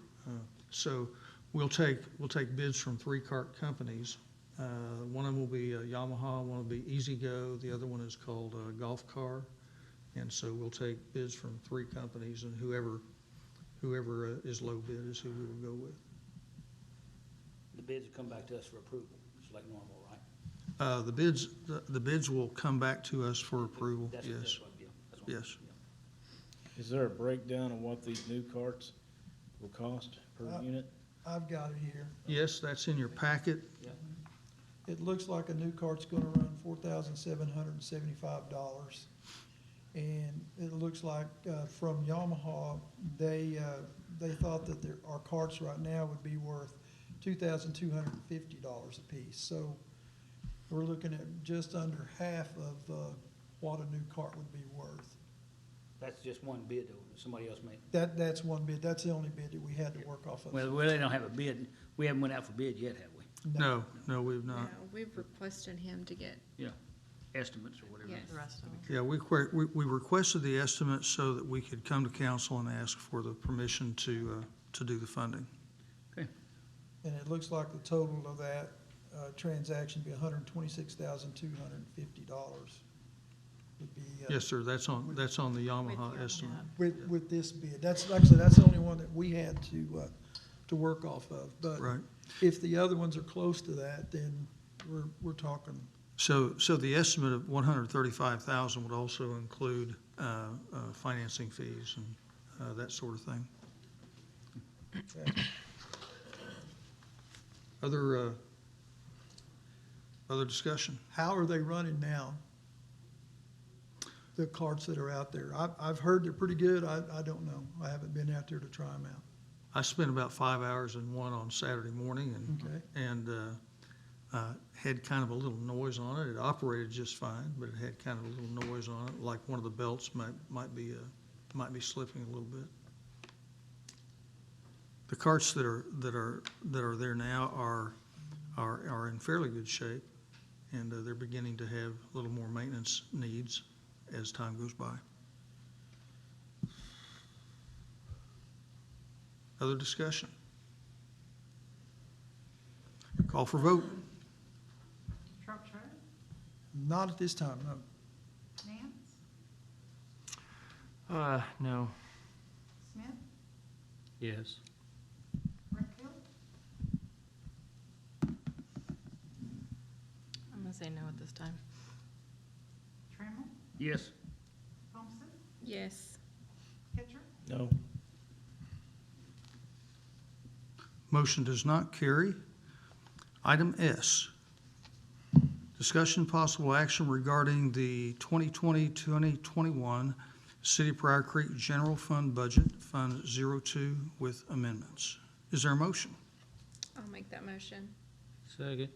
so we'll take bids from 3 cart companies. One of them will be Yamaha, one will be E-Z-Go, the other one is called Golf Car. And so we'll take bids from 3 companies, and whoever is low bid is who we will go with. The bids will come back to us for approval, just like normal, right? The bids will come back to us for approval, That's yes, what, yeah, that's what- yes. yeah. Is there a breakdown of what these new carts will cost per unit? I've got it here. Yes, that's in your packet. It looks like a new cart's gonna run $4,775. And it looks like, from Yamaha, they thought that our carts right now would be worth $2,250 apiece. So we're looking at just under half of, what a new cart would be worth. That's just one bid, though, somebody else made. That's one bid, that's the only bid that we had to work off of. Well, they don't have a bid, we haven't went out for bid yet, have we? No, we've No, not. we've requested him to get, Yeah, estimates or whatever. yes. The rest of them. Yeah, we requested the estimate so that we could come to council and ask for the permission to do the funding. Okay, And it looks like the total of that, transaction be $126,250 would be. Yes, sir, that's on the Yamaha estimate. With this bid. That's, like I said, that's the only one that we had to work off of. But Right. if the other ones are close to that, then we're talking. So the estimate of 135,000 would also include financing fees and that sort of thing. Other discussion? How are they running now? The carts that are out there. I've heard they're pretty good. I don't know. I haven't been out there to try them out. I spent about 5 hours in one on Saturday morning Okay. and had kind of a little noise on it. It operated just fine, but it had kind of a little noise on it, like one of the belts might be slipping a little bit. The carts that are there now are in fairly good shape, and they're beginning to have a little more maintenance needs as time goes by. Other discussion? Call for vote. Shropshire, Not at this time, no. Nance, No. Smith, Yes. Redfield, I'm gonna say no at this time. Trammell, yes, Thompson, Yes. Hitcher, No. Motion does not carry. Item S, discussion possible action regarding the 2020-2021 City of Pryor Creek General Fund Budget, Fund 02, with amendments. Is there a motion? I'll make that motion. Second.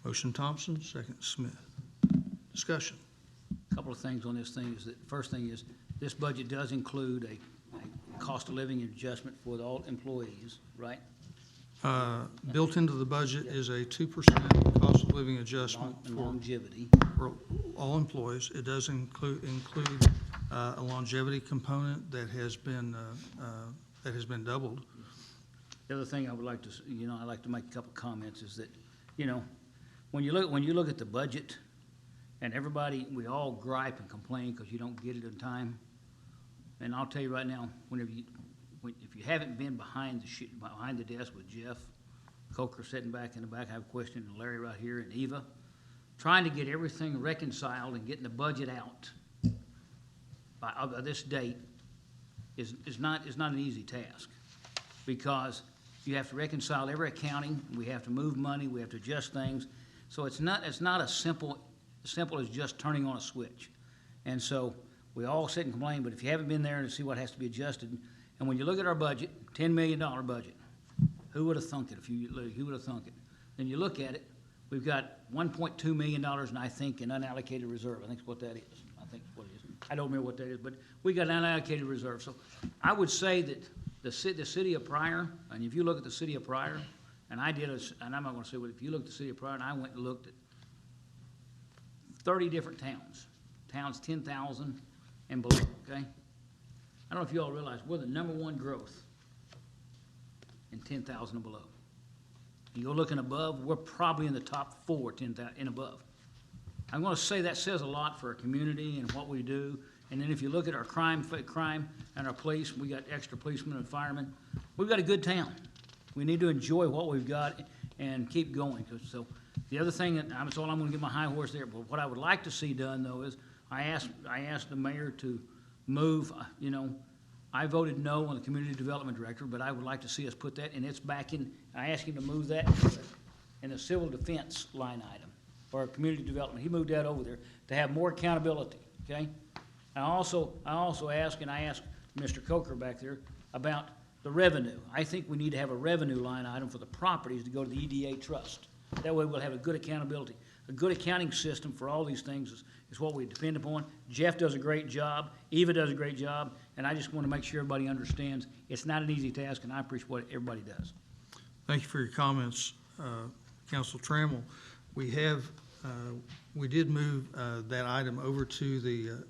Motion Thompson, second Smith. Discussion. couple of things on this thing is that, first thing is, this budget does include a cost of living adjustment for all employees, right? Built into the budget is a 2% cost of living adjustment And for longevity. all employees. It does include a longevity component that has been doubled. The other thing I would like to, I'd like to make a couple comments is that, when you look at the budget, and everybody, we all gripe and complain because you don't get it in time. And I'll tell you right now, if you haven't been behind the desk with Jeff Coker sitting back in the back, I have a question, and Larry right here, and Eva, trying to get everything reconciled and getting the budget out by this date is not an easy task. Because you have to reconcile every accounting, we have to move money, we have to adjust things. So it's not as simple as just turning on a switch. And so we all sit and complain, but if you haven't been there to see what has to be adjusted, and when you look at our budget, $10 million budget, Who would have thunk it who would have thunk it? Then you look at it, we've got $1.2 million, and I think, in unallocated reserve. I think that's what that is. I think that's what it is. I don't remember what that is, but we got an unallocated reserve. So I would say that the city of Pryor, and if you look at the city of Pryor, and and I'm not gonna say what, if you look at the city of Pryor, and I went and looked at 30 different towns 10,000 and below, okay? I don't know if you all realize, we're the #1 growth in 10,000 and below. You go looking above, we're probably in the top 4, 10,000 and above. I'm gonna say that says a lot for our community and what we do. And then if you look at our crime and our police, we got extra policemen and firemen. We've got a good town. We need to enjoy what we've got and keep going. So the other thing, that's all I'm gonna get my high horse there, but what I would like to see done though is, I asked the mayor to move, I voted no on the community development director, but I would like to see us put that, and it's back in, I asked him to move that in the civil defense line item, or community development. He moved that over there to have more accountability, okay? I also asked, and I asked Mr. Coker back there about the revenue. I think we need to have a revenue line item for the properties to go to the EDA trust. That way we'll have a good accountability. A good accounting system for all these things is what we depend upon. Jeff does a great job, Eva does a great job, and I just want to make sure everybody understands it's not an easy task, and I appreciate what everybody does. Thank you for your comments, Council Trammell. We did move that item over to the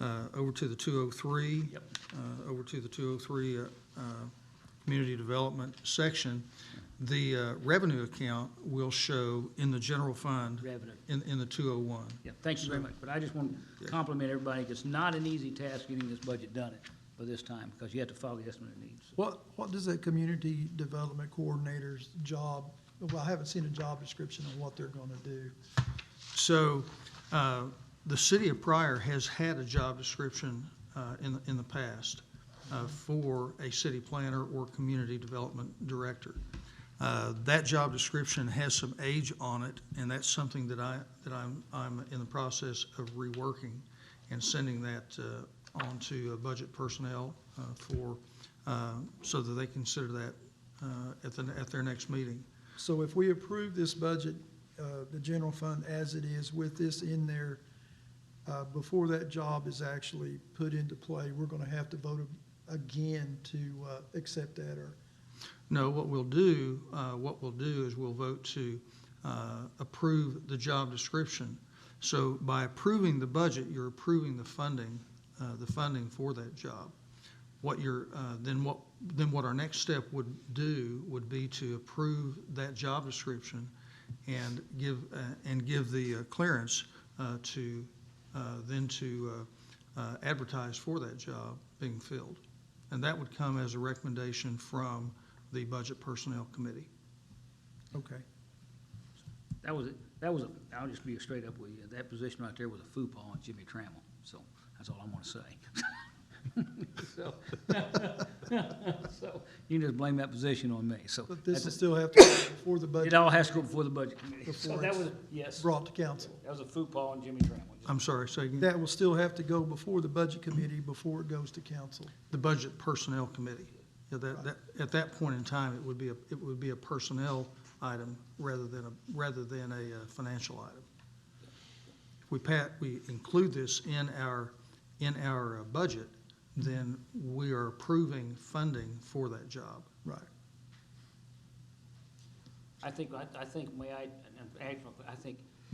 203. Yep. Over to the 203 Community Development section. The revenue account will show in the general fund Revenue. in the 201. Yeah, thank you very much, but I just want to compliment everybody. It's not an easy task getting this budget done for this time, because you have to follow the estimate of needs. What does that community development coordinator's job, well, I haven't seen a job description on what they're gonna do. So the city of Pryor has had a job description in the past for a city planner or community development director. That job description has some age on it, and that's something that I'm in the process of reworking and sending that on to budget personnel so that they consider that at their next meeting. So if we approve this budget, the general fund as it is with this in there, before that job is actually put into play, we're gonna have to vote again to accept that, or? No, what we'll do is we'll vote to approve the job description. So by approving the budget, you're approving the funding for that job. Then what our next step would be to approve that job description and give the clearance to advertise for that job being filled. And that would come as a recommendation from the Budget Personnel Committee. Okay. I'll just be straight up with you. That position right there was a football on Jimmy Trammell, so that's all I'm gonna say. So you can just blame that position on me, so. But this will still have to go before the budget. It all has to go before the budget committee. So Before that it's was, yes, brought to council. that was a football on Jimmy Trammell. I'm sorry, say again? That will still have to go before the budget committee before it goes to council. The Budget Personnel Committee. Yeah, at that point in time, it would be a personnel item rather than a financial item. If we include this in our budget, then we are approving funding for that job. Right. I think,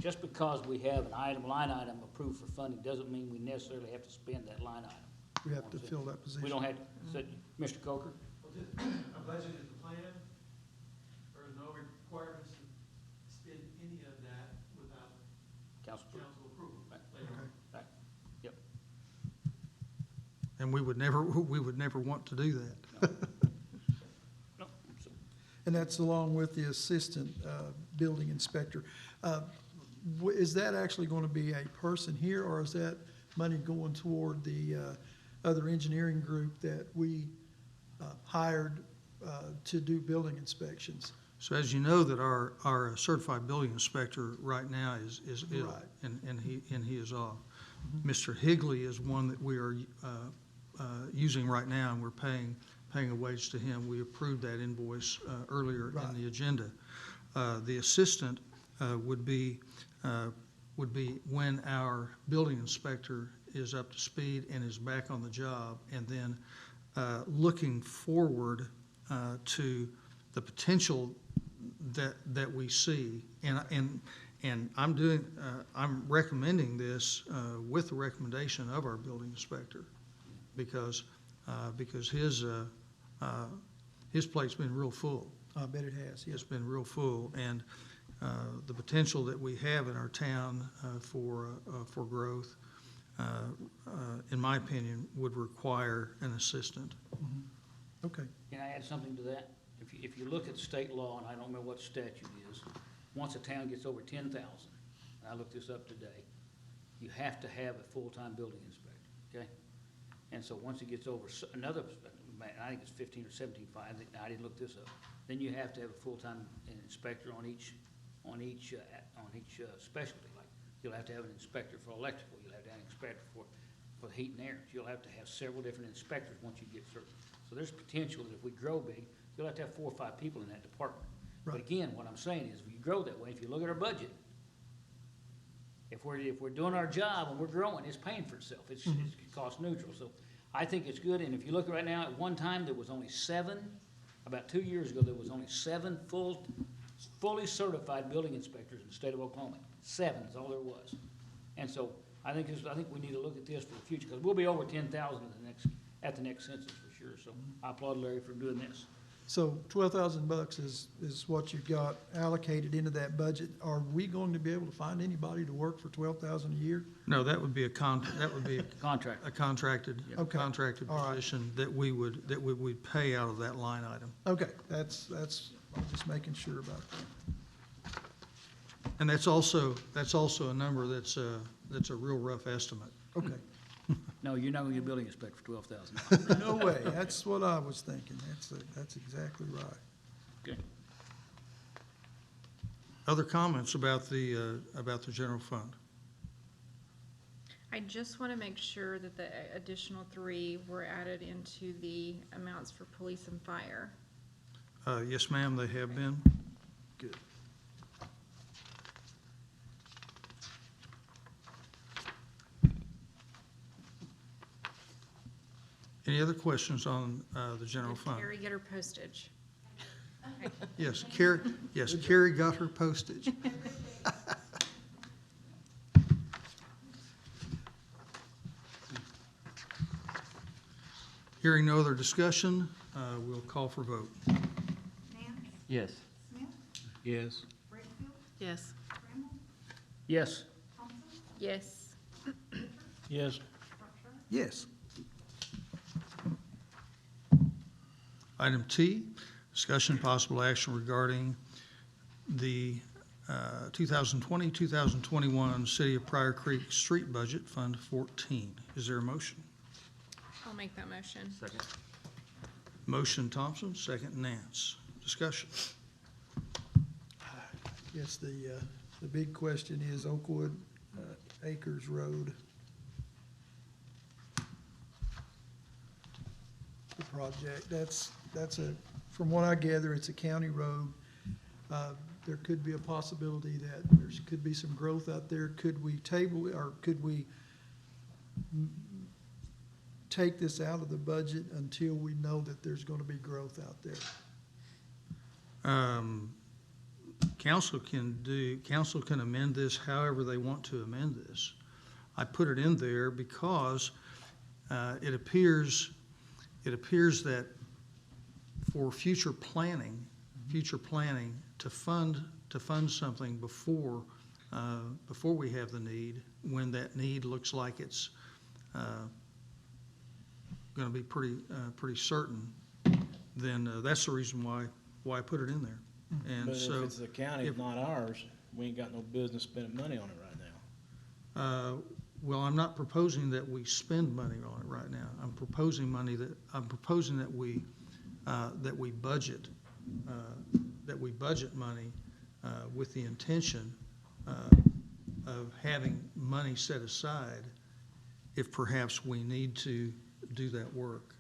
just because we have an line item approved for funding, doesn't mean we necessarily have to spend that line item. We have to fill that position. We don't have to, so, Mr. Coker? Our budget is the plan. There is no requirements to spend any of that without Council approval. council approval Right. later on. Right. Yep. And we would never want to do that. No. So, And that's along with the assistant building inspector. Is that actually going to be a person here, or is that money going toward the other engineering group that we hired to do building inspections? So as you know, that our certified building inspector right now is ill, Right. and he is off. Mr. Higley is one that we are using right now, and we're paying paying a wage to him. We approved that invoice earlier Right. in the agenda. The assistant would be when our building inspector is up to speed and is back on the job, and then looking forward to the potential that we see. And I'm recommending this with the recommendation of our building inspector, because his plate's been real full. I bet it has, yes. It's been real full, and the potential that we have in our town for growth, in my opinion, would require an assistant. Okay. Can I add something to that? If you look at state law, and I don't remember what statute it is, once a town gets over 10,000, and I looked this up today, you have to have a full-time building inspector, okay? And so once it gets over another, I think it's 15 or 17.5, I didn't look this up, then you have to have a full-time inspector on each specialty. Like, you'll have to have an inspector for electrical, you'll have to have an inspector for the heat and air. You'll have to have several different inspectors once you get certain. So there's potential that if we grow big, you'll have to have 4 or 5 people in that department. But Right. again, what I'm saying is, if you grow that way, if you look at our budget, if we're doing our job and we're growing, it's paying for itself. It's cost neutral. So I think it's good. And if you look right now, at one time, there was only 7, about 2 years ago, there was only 7 fully certified building inspectors in the state of Oklahoma. 7 is all there was. And so I think we need to look at this for the future, because we'll be over 10,000 at the next census for sure. So I applaud Larry for doing this. So $12,000 is what you've got allocated into that budget. Are we going to be able to find anybody to work for $12,000 a year? No, that would be a contracted, Okay. contracted All right. position that we'd pay out of that line item. Okay, that's, I'm just making sure about that. And that's also a number that's a real rough estimate. Okay, No, you're not gonna get a building inspector for $12,000. no way. That's what I was thinking. That's exactly right. Okay. Other comments about the general fund? I just want to make sure that the additional 3 were added into the amounts for police and fire. Yes, ma'am, they have been. Good. Any other questions on the general Did fund? Carrie get her postage? Yes, Carrie got her postage. Hearing no other discussion, we'll call for vote. Nance, Yes. Smith, Yes. Brakefield, Yes. Trammell, Yes. Thompson, Yes. Yes. Shropshire. Yes. Item T, discussion possible action regarding the 2020-2021 City of Prior Creek Street Budget, Fund 14. Is there a motion? I'll make that motion. Second. Motion Thompson, second Nance. Discussion. Yes, the big question is Oakwood Acres Road. The project, that's from what I gather, it's a county road. There could be a possibility that there could be some growth out there. Could we table, or could we take this out of the budget until we know that there's gonna be growth out there? Council can amend this however they want to amend this. I put it in there because it appears that for future planning to fund something before we have the need, when that need looks like it's going to be pretty certain, then that's the reason why I put it in there. And But so if it's the county, if- not ours, we ain't got no business spending money on it right now. well, I'm not proposing that we spend money on it right now. I'm proposing that we budget money with the intention of having money set aside if perhaps we need to do that work.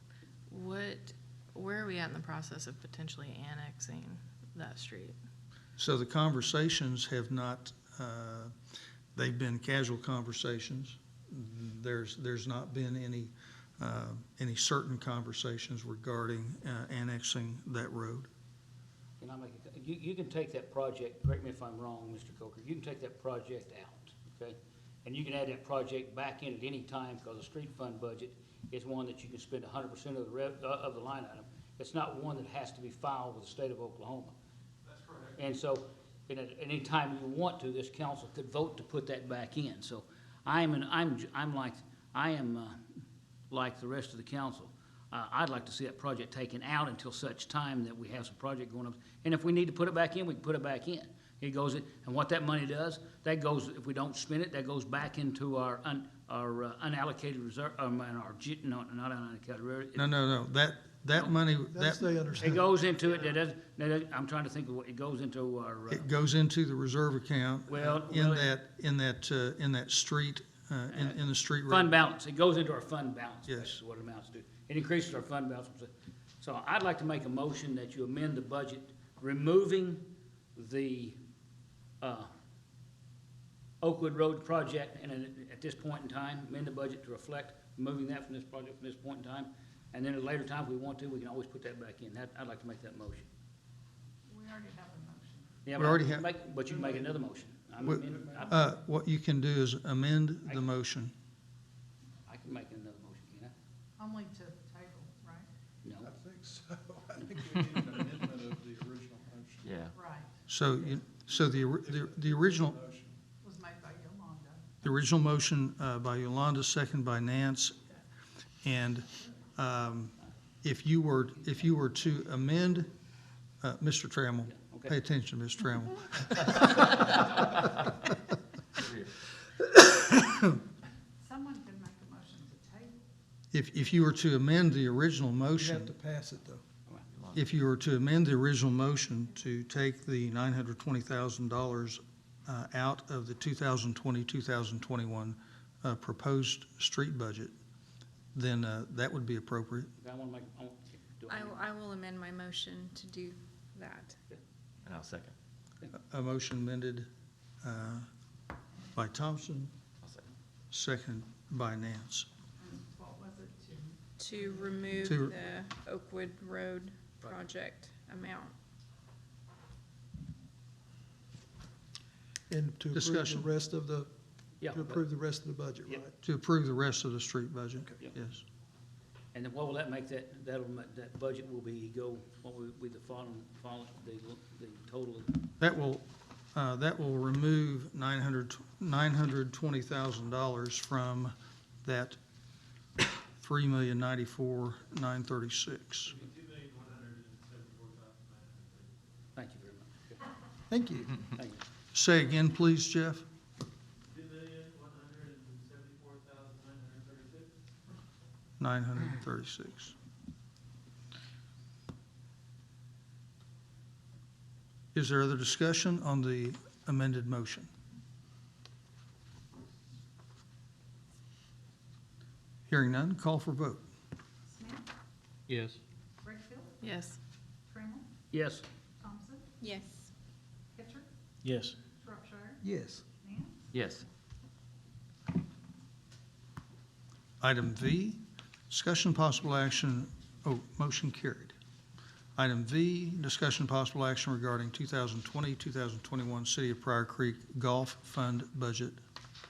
What Where are we at in the process of potentially annexing that street? So the conversations have not, they've been casual conversations. There's not been any certain conversations regarding annexing that road. Can I make you can take that project, correct me if I'm wrong, Mr. Coker, you can take that project out, okay? And you can add that project back in at any time, because the street fund budget is one that you can spend 100% of the line item. It's not one that has to be filed with the state of Oklahoma. That's correct. And so, at any time you want to, this council could vote to put that back in. So I am like the rest of the council. I'd like to see that project taken out until such time that we have some project going up. And if we need to put it back in, we can put it back in. It goes, and what that money does, that goes, if we don't spend it, that goes back into our unallocated reserve, not unallocated. No, that money, That's they understand. It goes into it, I'm trying to think of what, it goes into our, it goes into the reserve account Well, in well, that street, in the street. fund balance. It goes into our fund balance. Yes. Is what it amounts to. It increases our fund balance. So I'd like to make a motion that you amend the budget, removing the Oakwood Road project, and at this point in time, amend the budget to reflect removing that from this project from this point in time. And then at a later time, if we want to, we can always put that back in. I'd like to make that motion. We already have a motion. Yeah, We but already I can have- but you can make another motion. What you can do is amend the motion. I can make another motion, can I? Only to table, right? No. I think so. I think we need an amendment of the original motion. Yeah. Right. So the original, Was made by Yolanda. the original motion by Yolanda, second by Nance. And if you were to amend, Mr. Trammell, Okay. pay attention, Mr. Trammell. Someone could make a motion to table. If you were to amend the original You have motion, to pass it, though. if you were to amend the original motion to take the $920,000 out of the 2020, 2021 proposed street budget, then that would be appropriate. I want to make, do I will amend my motion to do that. And I'll second. A motion amended by Thompson, I'll second. second by Nance. What was it to? To remove To- the Oakwood Road project amount. And to approve the Discussion. rest of the, Yeah, to approve the rest of the budget, Yeah. right? To approve the rest of the street budget, Yeah. yes. and then what will that make that budget will be what will be the the total? That will remove $920,000 from that $3,094,936. Thank you very much. Thank you. Thank you. Say again, please, Jeff. $936. Is there other discussion on the amended motion? Hearing none, call for vote. Smith? Yes. Redfield? Yes. Trammell? Yes. Thompson? Yes. Hitcher? Yes. Shropshire? Yes. Nance? Yes. Item V, discussion possible action, motion carried. Item V, discussion possible action regarding 2020, 2021 City of Prior Creek Golf Fund Budget,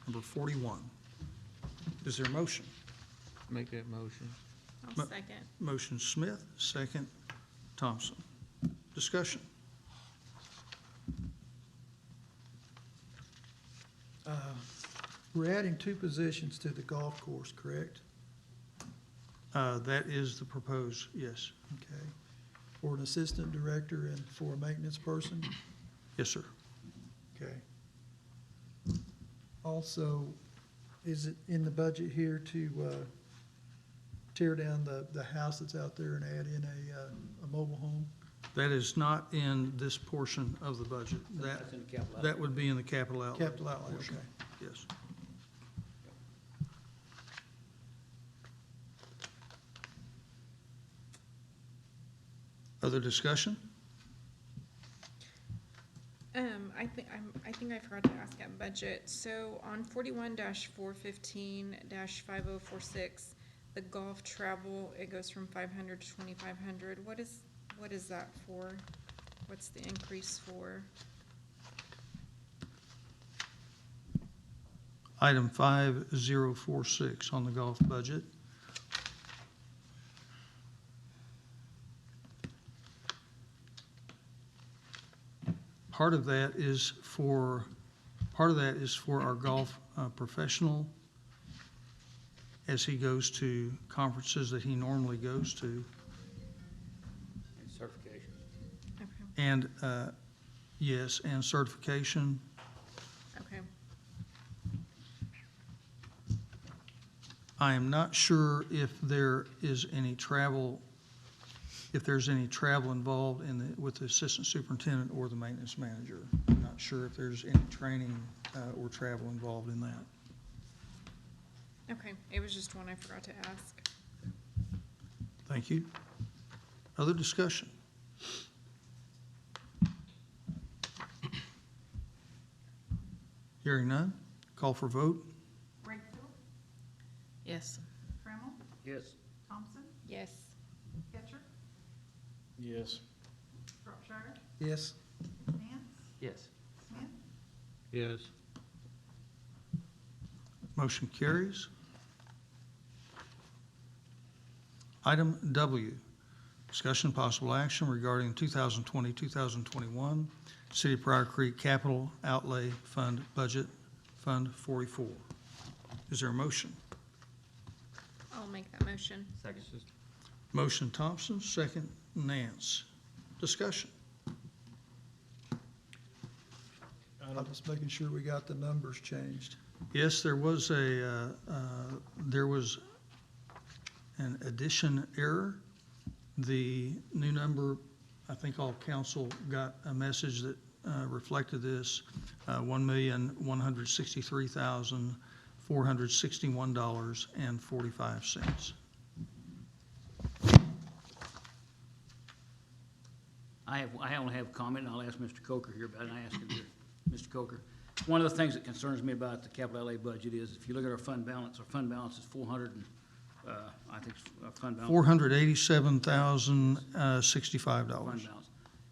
number 41. Is there a motion? Make that motion. I'll Mo- second. Motion Smith, second Thompson. Discussion. We're adding 2 positions to the golf course, correct? That is the proposed, yes. Okay. For an assistant director and for a maintenance person? Yes, sir. Okay. Also, is it in the budget here to tear down the house that's out there and add in a mobile home? That is not in this portion of the budget. That's in the capital outlay. That would be in the capital outlay. Capital outlay, portion. okay. Yes. Other discussion? I think I forgot to ask at budget. So on 41-415-5046, the golf travel, it goes from 500 to 2,500. What is that for? What's the increase for? Item 5046 on the golf budget. Part of that is for our golf professional as he goes to conferences that he normally goes to. And certification. Okay, And, yes, and certification. okay. I am not sure if there is any travel, if there's any travel involved with the assistant superintendent or the maintenance manager. I'm not sure if there's any training or travel involved in that. Okay, it was just one I forgot to ask. Thank you. Other discussion? Hearing none, call for vote. Wakefield, Yes. Trammell, Yes. Thompson, Yes. Ketcher, Yes. Shropshire, Yes. Nance, Yes. Smith, Yes. Motion carries. Item W, discussion and possible action regarding 2020-2021 City of Prior Creek Capital Outlay Fund Budget, Fund 44. Is there a motion? I'll make that motion. Second. Motion Thompson, second Nance. Discussion. I'm just making sure we got the numbers changed. Yes, there was an addition error. The new number, I think all council got a message that reflected this, $1,163,461.45. I only have a comment, and I'll ask Mr. Coker here about it, and I asked him here. Mr. Coker, one of the things that concerns me about the capital outlay budget is, if you look at our fund balance is 400 and, I think, fund balance. $487,065. Fund balance.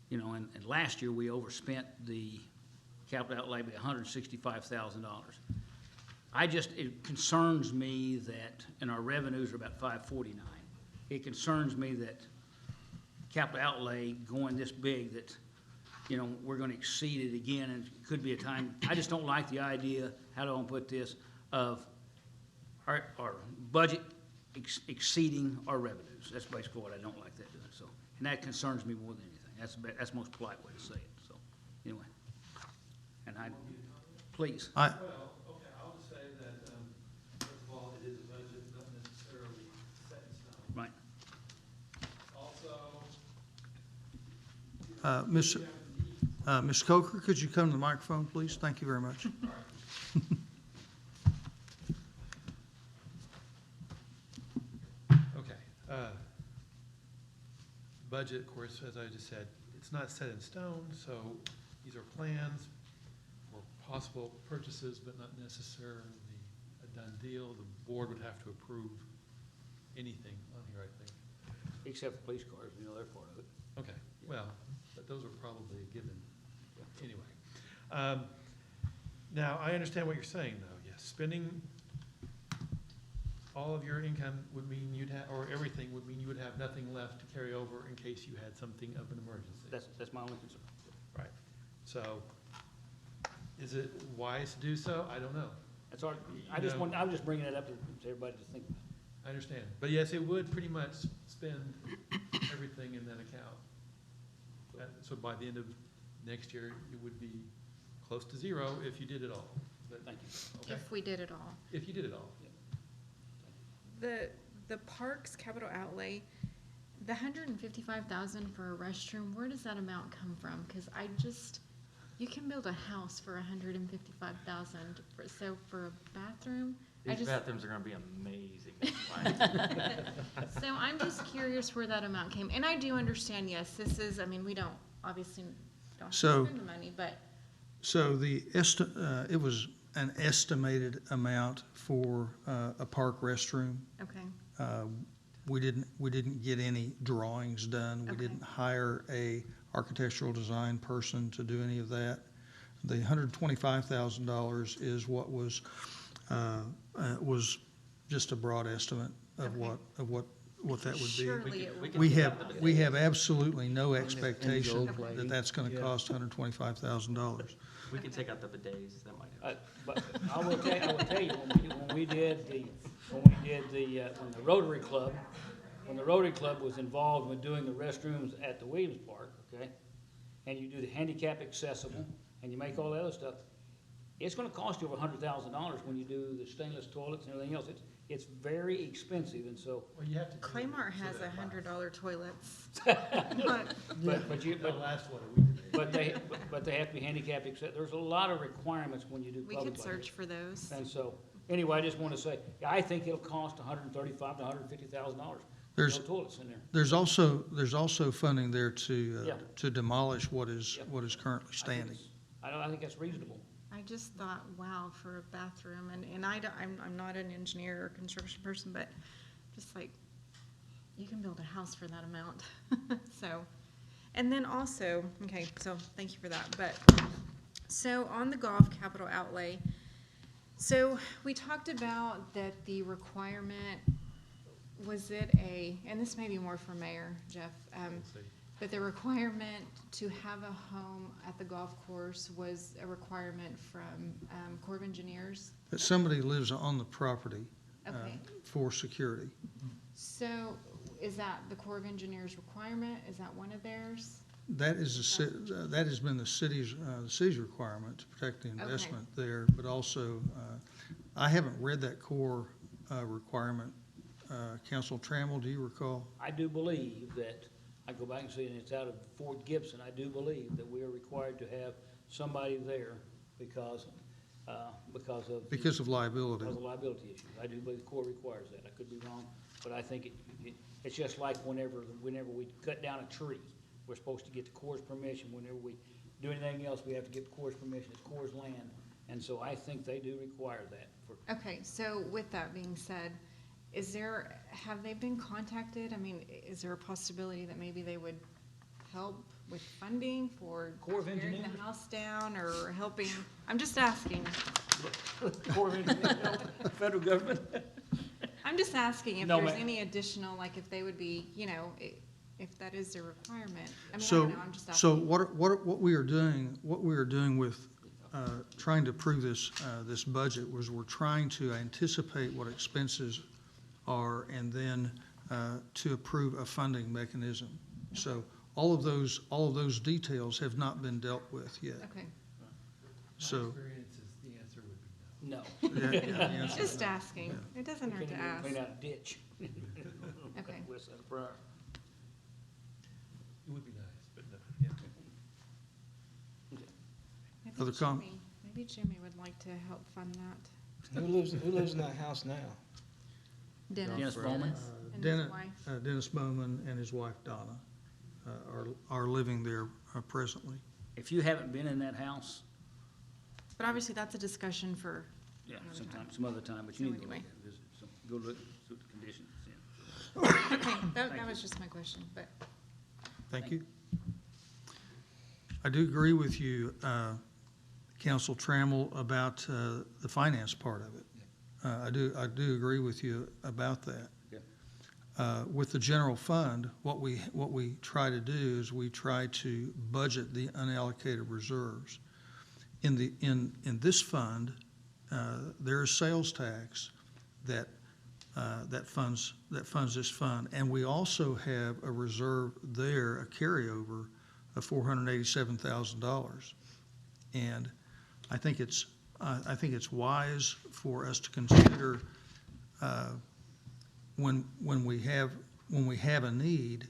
You know, and last year, we overspent the capital outlay by $165,000. It concerns me that, and our revenues are about 549. It concerns me that capital outlay going this big, that, you know, we're gonna exceed it again, and it could be a time, I just don't like the idea, how do I put this, of our budget exceeding our revenues. That's basically what I don't like that doing, so, and that concerns me more than anything. That's the most polite way to say it, so, anyway. And please. Well, okay, I'll just say that, first of all, it is a budget, not necessarily set in stone. Right. Also, Ms. Coker, could you come to the microphone, please? Thank you very much. okay, budget, of course, as I just said, it's not set in stone, so these are plans or possible purchases, but not necessarily a done deal. The board would have to approve anything on here, I think. Except for police cars, you know, they're part of it. Okay, well, but those are probably a given, anyway. Now, I understand what you're saying, though, yes, spending all of your income would mean you'd have, or everything would mean you would have nothing left to carry over in case you had something of an emergency. That's my only concern. Right, so, is it wise to do so? I don't know. That's all, No. I was just bringing it up to everybody to think about. I understand, but yes, it would pretty much spend everything in that account. So by the end of next year, it would be close to zero if you did it all. But- Thank you. Okay, If we did it all. if you did it all. The parks capital outlay, the 155,000 for a restroom, where does that amount come from? Cause you can build a house for 155,000, so for a bathroom, These just- bathrooms are gonna be amazing. That's why. So I'm just curious where that amount came, and I do understand, yes, this is, I mean, we don't, obviously, don't have to So- spend the money, but, So it was an estimated amount for a park restroom. okay, We didn't get any drawings done. We Okay. didn't hire a architectural design person to do any of that. The $125,000 is what was just a broad estimate of Okay. what that would be. surely it will. We have absolutely no expectation Okay. that that's gonna cost $125,000. We can take out the bidets, that might help. But I will tell you, when we did the Rotary Club, when the Rotary Club was involved with doing the restrooms at the Williams Park, okay? And you do the handicap accessible, and you make all the other stuff, it's gonna cost you over $100,000 when you do the stainless toilets and everything else. It's very expensive, and so, Well, you have to. do it Claymart so has that $100 toilets. but It'll last, what, a week? But they have to be handicap accessible. There's a lot of requirements when you do We public could like this. search for those. And so, anyway, I just want to say, I think it'll cost $135,000 to $150,000. There's- No toilets in there. There's also funding there Yeah. to demolish what is Yep. currently standing. I think that's reasonable. I just thought, wow, for a bathroom, and I'm not an engineer or construction person, but just like, you can build a house for that amount, so. And then also, okay, so thank you for that, but, so on the golf capital outlay, so we talked about that the requirement, was it and this may be more for Mayor Jeff, but the requirement to have a home at the golf course was a requirement from Corps of Engineers. That somebody lives on the property Okay. for security. So is that the Corps of Engineers requirement? Is that one of theirs? That has been the city's requirement to protect the investment there, but also, I haven't read that core requirement. Council Trammell, do you recall? I do believe that, I go back and see, and it's out of Fort Gibson, I do believe that we are required to have somebody there because of. Because of liability. Because of liability issues. I do believe the Corps requires that. I could be wrong, but I think it's just like whenever we cut down a tree, we're supposed to get the Corps' permission. Whenever we do anything else, we have to get the Corps' permission. It's Corps' land. And so I think they do require that for. Okay, so with that being said, have they been contacted? I mean, is there a possibility that maybe they would help with funding for Corps of tearing Engineers? the house down or helping? I'm just asking. Corps of Engineers, federal government. I'm just asking if No, there's ma'am. any additional, like if they would be, if that is their requirement. I mean, I So, don't know, I'm just so asking. what we are doing with trying to approve this budget was we're trying to anticipate what expenses are and then to approve a funding mechanism. So all of those details have not been dealt with yet. Okay, My So, experience is the answer would be no. No. yeah, the answer- just asking. It doesn't hurt to ask. Clean out a ditch. Okay. West Side of Pryor. It would be nice, but no, yeah. Other com- Maybe Jimmy would like to help fund that. Who lives in that house now? Dennis Bowman? And his Dennis, wife. Dennis Bowman and his wife Donna are living there presently. If you haven't been in that house, But obviously, that's a discussion for, yeah, Another time. some other time, but you So need to go anyway. look at it, visit, go look, see what the conditions is in. okay, that Thank was you. just my question, but. Thank you. I do agree with you, Council Trammell, about the finance part of it. I do agree with you about that. Yeah. With the general fund, what we try to do is we try to budget the unallocated reserves. In this fund, there is sales tax that funds this fund, and we also have a reserve there, a carryover of $487,000. And I think it's wise for us to consider when we have a need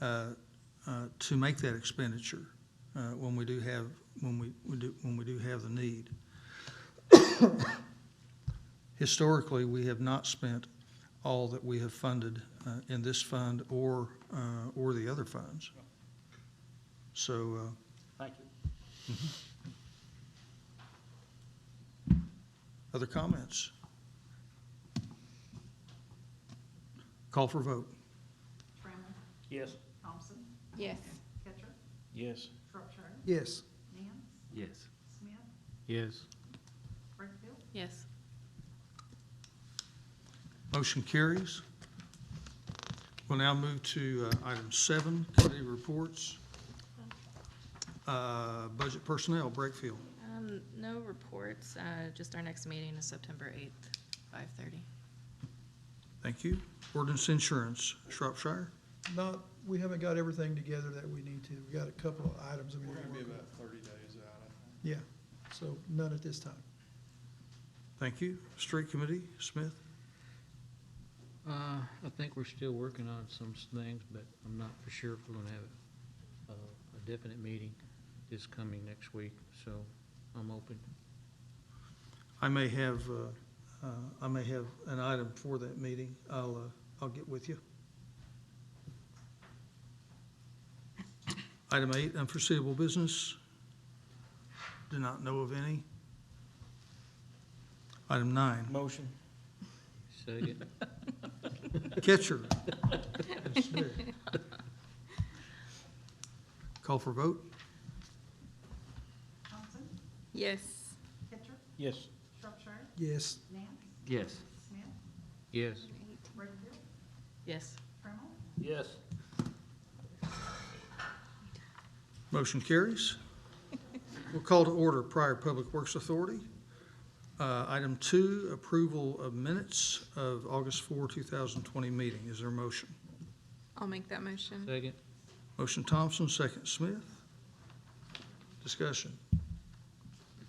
to make that expenditure when we do have the need. historically, we have not spent all that we have funded in this fund or the other funds. So, Thank you. other comments? Call for vote. Trammell, Yes. Thompson, Yes. Ketcher, Yes. Shropshire, Yes. Nance, Yes. Smith, Yes. Wakefield. Yes. Motion carries. We'll now move to item 7, committee reports. Budget personnel, Brakefield. No reports, just our next meeting is September 8th, 5:30. Thank you. Ordinance insurance, Shropshire. We haven't got everything together that we need to. We got a couple of items that we We're need to gonna be work on. about 30 days out, I think. Yeah, so none at this time. Thank you. Street committee, Smith. I think we're still working on some things, but I'm not for sure if we're gonna have a definite meeting this coming next week, so I'm open. I may have an item for that meeting. I'll get with you. Item 8, unforeseeable business. Do not know of any. Item 9, Motion. Second. catcher. and Smith. Call for vote. Thompson, Yes. Ketcher, Yes. Shropshire, Yes. Nance, Yes. Smith, Yes. Wakefield, Yes. Trammell, Yes. Motion carries. We'll call to order Prior Public Works Authority. Item 2, approval of minutes of August 4, 2020 meeting. Is there a motion? I'll make that motion. Second. Motion Thompson, second Smith. Discussion.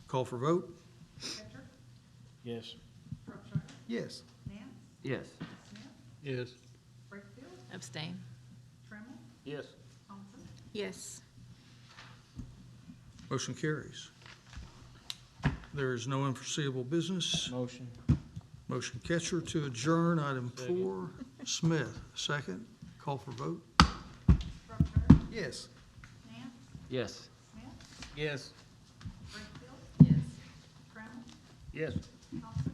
Call for vote. Ketcher, Yes. Shropshire, Yes. Nance, Yes. Smith, Yes. Wakefield, Abstain. Trammell, Yes. Thompson, Yes. Motion carries. There is no unforeseeable business. Motion. Motion catcher to adjourn. Item 4, Smith, second. Call for vote. Shropshire, Yes. Nance, Yes. Smith, Yes. Wakefield, Yes. Trammell, Yes. Thompson,